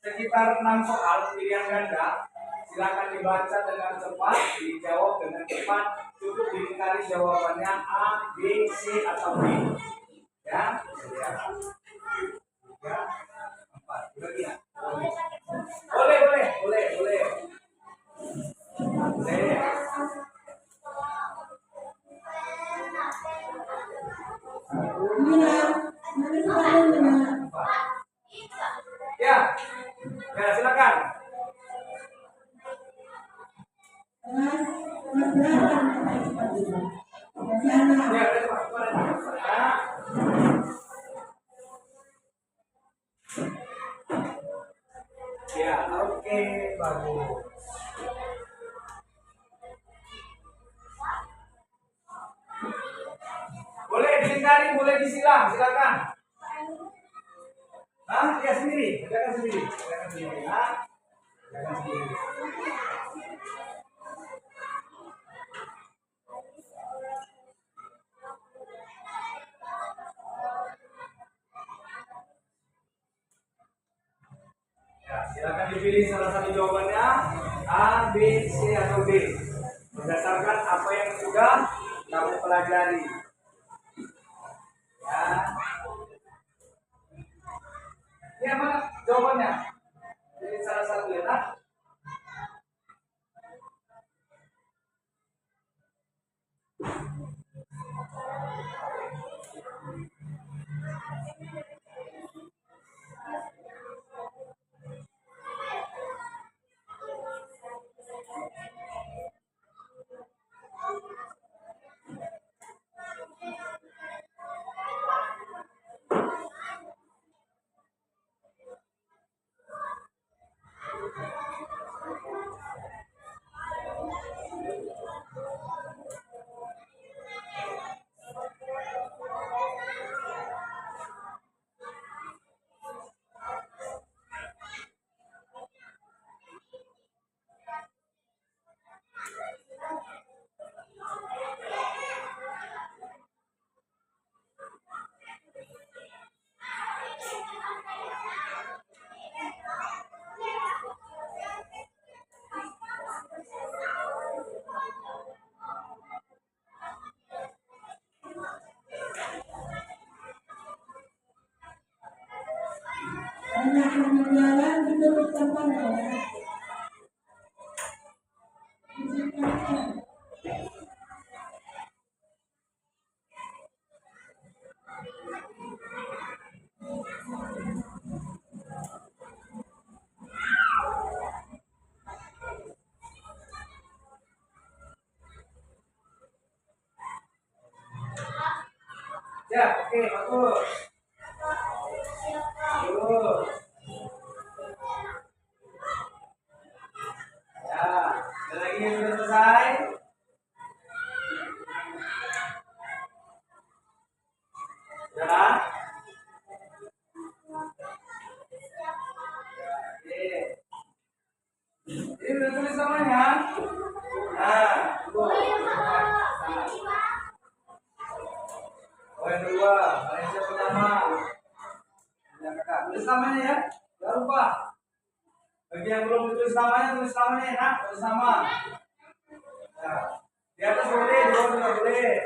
sekitar 6 soal pilihan ganda. Silakan dibaca dengan cepat, dijawab dengan cepat. Cukup diingkari jawabannya A, B, C atau D. Ya, ya. 4. Lagi ya? Boleh. Ya, silakan. Ya, oke, bagus. Boleh dihindari, boleh disilang, silakan. Hah? Ya sendiri, silakan sendiri, silakan sendiri. Hah? Silakan sendiri. Ya, silakan dipilih salah satu jawabannya A, B, C atau D berdasarkan apa yang sudah kamu pelajari. Ya, ya mana jawabannya? Pilih salah satu ya, nak. Ya, oke, bagus. Bagus. Ya, ada lagi yang sudah selesai. Sudah? Oke. Ini udah tulis namanya. Nah, tunggu. Poin dua, Malaysia pertama. Ya, kakak, tulis namanya ya. Jangan lupa. Bagi yang belum ditulis namanya, tulis namanya ya, nak. Tulis nama. Ya. Di atas boleh, di bawah juga boleh.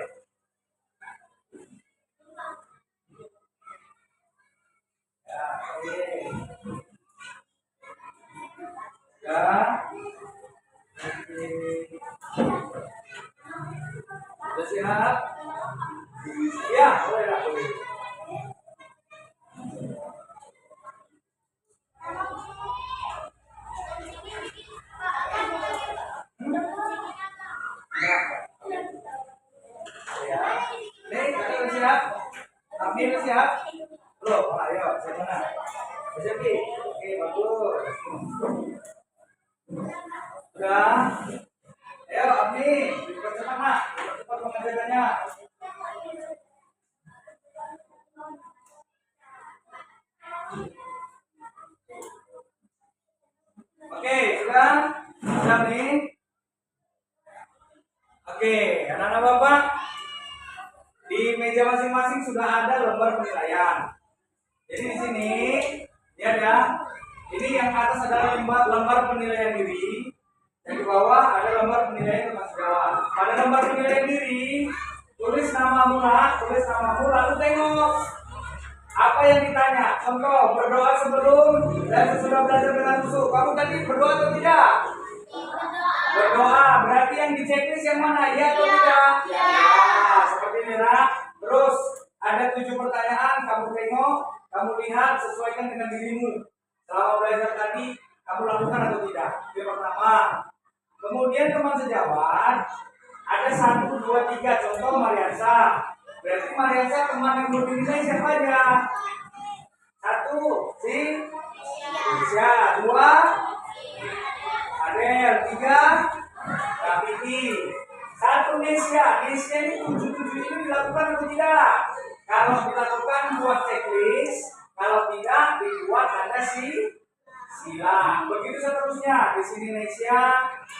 Ya, oke. Ya. Oke. Sudah siap? Ya, boleh lah, boleh. Ya. Nih, kalian udah siap? Tapi udah siap? Belum? Ayo, siap mana? Udah siap, Ki? Oke, bagus. Sudah? Ayo, Abni, cepat nak. Cepat mengerjakannya. Oke, sudah? Sudah nih? Oke, anak-anak Bapak, di meja masing-masing sudah ada lembar penilaian. Jadi di sini, ya ada. Ini yang atas adalah lembar penilaian diri, yang di bawah ada lembar penilaian teman sejawat. Pada lembar penilaian diri, tulis namamu lah, lalu tengok apa yang ditanya. Contoh, berdoa sebelum dan sesudah belajar dengan khusyuk. Kamu tadi berdoa atau tidak? Berdoa. Berarti yang diceklis yang mana? Ya atau tidak? Ya. Seperti ini lah. Terus ada 7 pertanyaan. Kamu tengok, kamu lihat, sesuaikan dengan dirimu. Selama belajar tadi, kamu lakukan atau tidak? Itu yang pertama. Kemudian teman sejawat, ada 1, 2, 3. Contoh Mariansa. Berarti Mariansa teman yang bernilai siapa aja? 1, Si Indonesia. 2 Adel. 3 Rafiki. 1 Nesya. Nesya ini 7 ini dilakukan atau tidak? Kalau dilakukan buat checklist, kalau tidak dibuat ada sila. Begitu seterusnya. Di sini Nesya,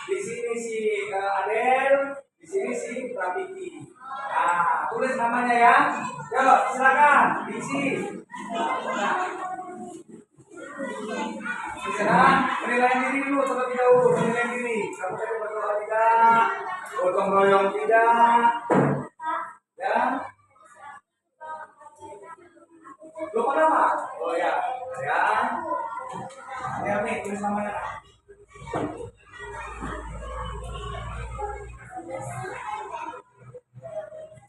di sini si Adel, di sini si Rafiki. Nah, tulis namanya ya. Yuk, silakan diisi. Sekarang penilaian diri dulu terlebih dahulu. Penilaian diri. Kamu tadi berdoa tidak? Gotong royong tidak? Ya. Belum ada Pak? Oh ya. Ya. Ini Ami, tulis namanya.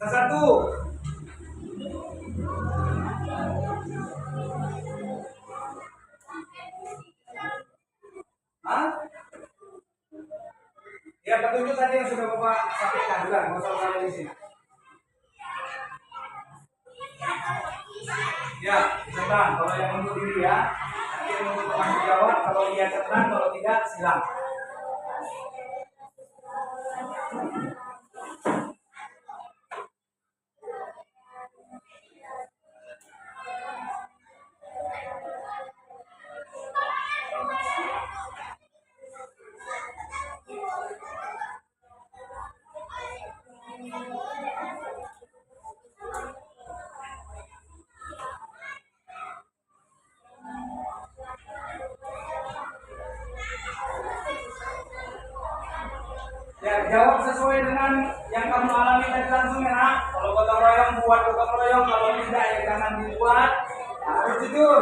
Satu. Hah? Ya, petunjuk tadi yang sudah Bapak sampaikan, bukan? Nggak usah ulang di sini. Ya, catatan. Kalau yang untuk diri ya, nanti yang untuk teman jawab. Kalau iya catatan, kalau tidak silang. Ya, jawab sesuai dengan yang kamu alami tadi langsung ya nak. Kalau gotong royong buat gotong royong, kalau tidak ya jangan dibuat. Harus jujur.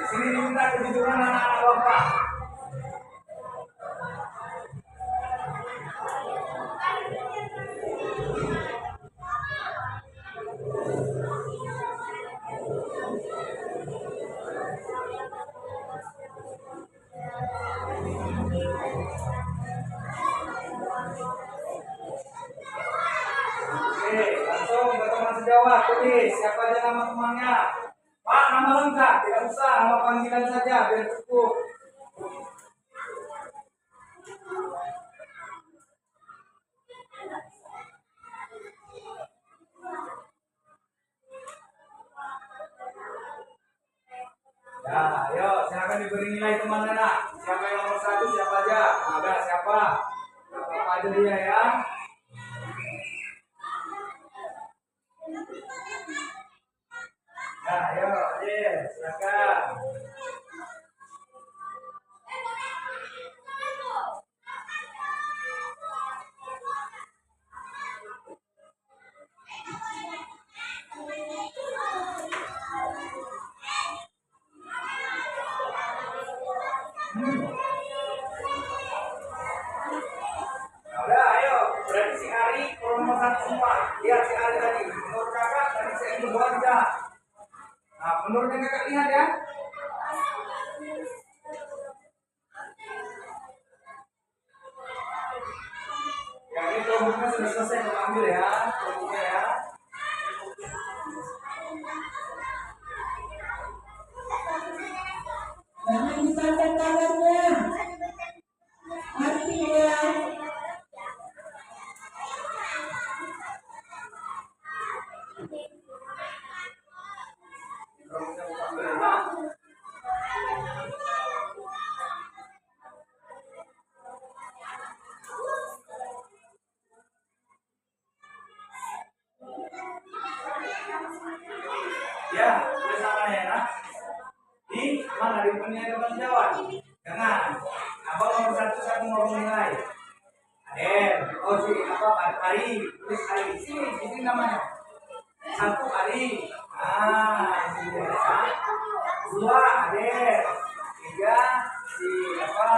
Di sini diminta kejujuran anak-anak bapak. Oke, langsung ke teman sejawat. Tulis siapa aja nama temannya. Pak, nama lengkap, tidak usah nama panggilan saja biar cukup. Ya, ayo silakan diberi nilai teman anak. Siapa yang nomor 1, siapa aja? Ada siapa? Apa aja dia ya? Ya, ayo, silakan. Nah, udah, ayo. Berarti si Ari kalau nomor 1 semua. Lihat si Ari tadi. Menurut kakak tadi saya nomor 2 tidak. Nah, menurut yang kakak lihat ya. Ya, ini kelompoknya sudah selesai kita ambil ya. Kelompoknya ya. Jangan disampai tangannya. Artinya. Kelompoknya buka ambil ya. Ya, tulis namanya ya nak. Di mana di penilaian teman jawab? Jangan. Abang nomor 1 saya mau menilai. Adel, oh si apa Ari, tulis Ari. Sini namanya. 1 Ari. Ah, ini dia. 2 Adel. 3 si apa?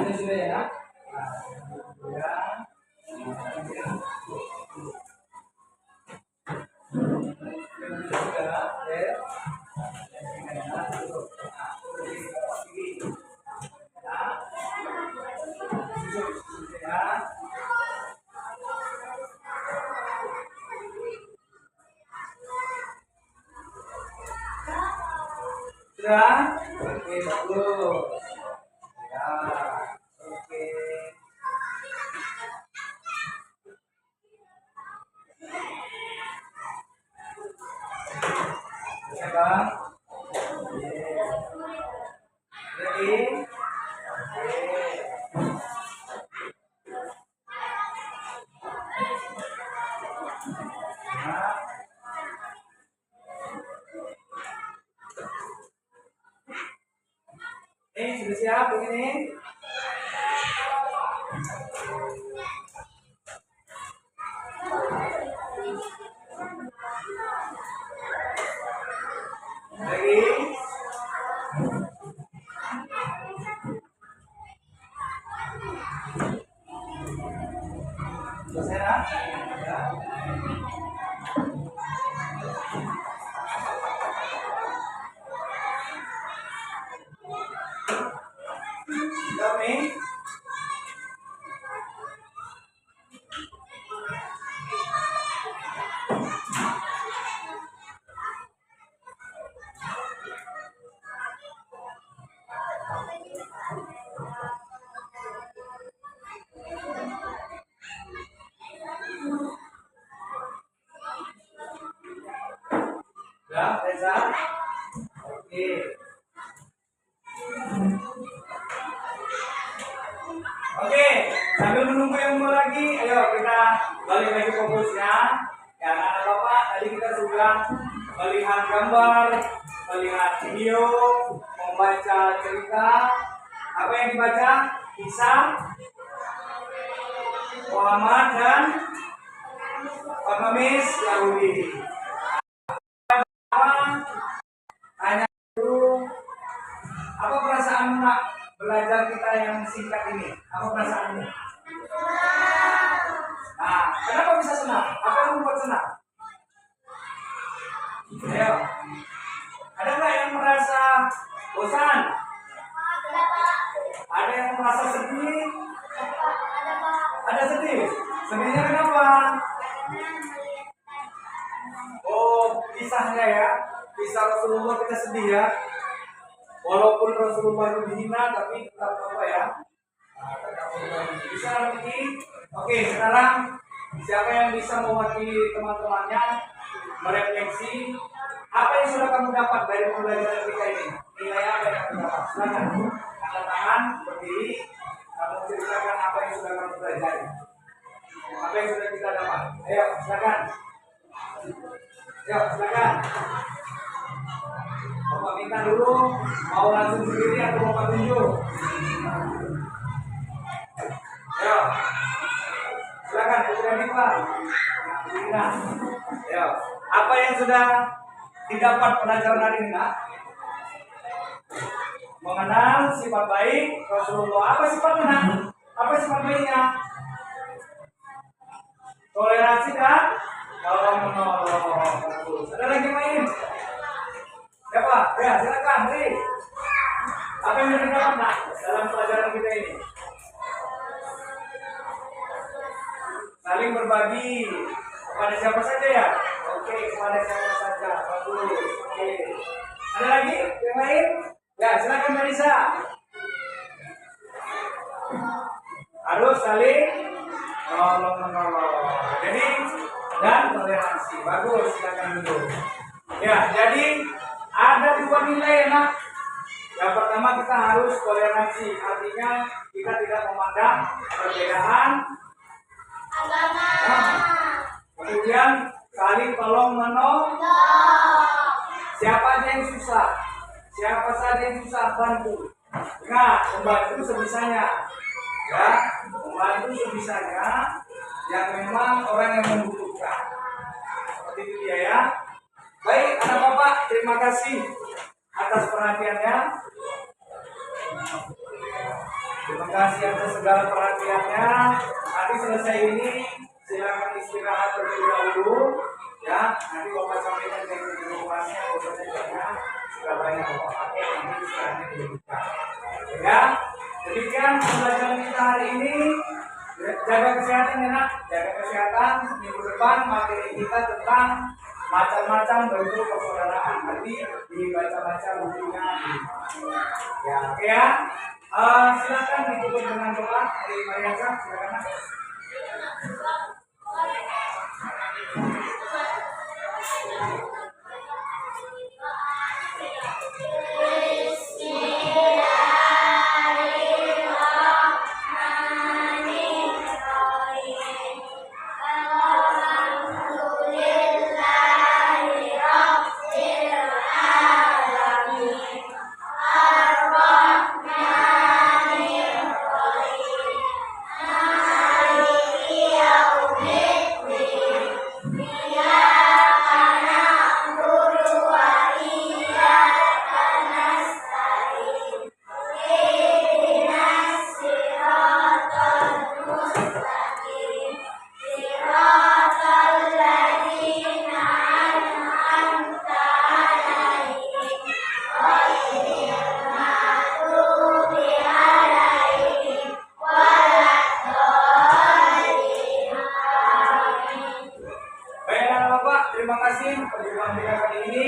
Ini sudah ya. Nah, sudah? Oke, bagus. Ya, oke. Bisa, Bang? Ready? Sudah siap begini? Lagi? Selesai nak? Ya. Siap nih? Ya, Reza? Oke. Oke, sambil menunggu yang mau lagi, ayo kita balik lagi fokusnya. Ya, anak bapak tadi kita sudah melihat gambar, melihat video, membaca cerita. Apa yang dibaca? Kisah Muhammad dan pengemis Yahudi. Tanya dulu, apa perasaanmu nak belajar kita yang singkat ini? Apa perasaanmu? Nah, kenapa bisa senang? Apa yang membuat senang? Ayo, ada nggak yang merasa bosan? Ada yang merasa sedih? Ada sedih? Sedihnya kenapa? Oh, kisahnya ya. Kisah Rasulullah kita sedih ya. Walaupun Rasulullah itu dihina, tapi tetap apa ya? Bisa lagi. Oke, sekarang siapa yang bisa mewakili teman-temannya merefleksi apa yang sudah kamu dapat dari pembelajaran kita ini? Nilai apa yang kamu dapat? Silakan angkat tangan, berdiri, kamu ceritakan apa yang sudah kamu pelajari. Apa yang sudah kita dapat? Ayo, silakan. Ayo, silakan. Bapak minta dulu, mau langsung sendiri atau Bapak tunjuk? Ayo, silakan, sudah Pak. Nah, ayo, apa yang sudah didapat pelajaran hari ini, nak? Mengenal sifat baik Rasulullah. Apa sifatnya, nak? Apa sifat baiknya? Toleransi dan tolong menolong. Ada lagi main? Siapa? Ya, silakan, Ri. Apa yang sudah didapat, nak, dalam pelajaran kita ini? Saling berbagi kepada siapa saja ya? Oke, kepada siapa saja. Bagus. Oke. Ada lagi yang lain? Ya, silakan Marisa. Harus saling menolong. Jadi dan toleransi. Bagus, silakan dulu. Ya, jadi ada dua nilai ya, nak. Yang pertama kita harus toleransi, artinya kita tidak memandang perbedaan agama. Kemudian saling tolong menolong. Siapa aja yang susah, siapa saja yang susah bantu. Nah, membantu sebisanya, ya, membantu sebisanya yang memang orang yang membutuhkan. Seperti itu dia ya. Baik, anak bapak, terima kasih atas perhatiannya. Terima kasih atas segala perhatiannya. Nanti selesai ini silakan istirahat terlebih dahulu. Ya, nanti Bapak sampaikan ke informasinya, Bapak jangan sudah banyak Bapak pakai nanti istirahatnya dibuka. Ya, demikian pembelajaran kita hari ini. Jaga kesehatan ya nak, jaga kesehatan. Minggu depan materi kita tentang macam-macam bentuk persaudaraan. Nanti dibaca-baca bukunya. Ya, oke ya. Silakan ditutup dengan doa dari Mariasa. Silakan nak. Terima kasih perjumpaan kita kali ini.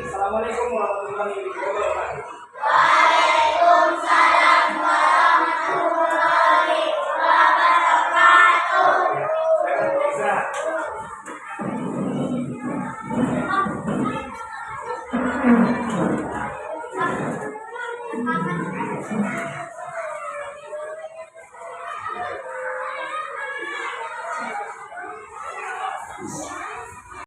Assalamualaikum warahmatullahi wabarakatuh. Waalaikumsalam warahmatullahi wabarakatuh. Bisa.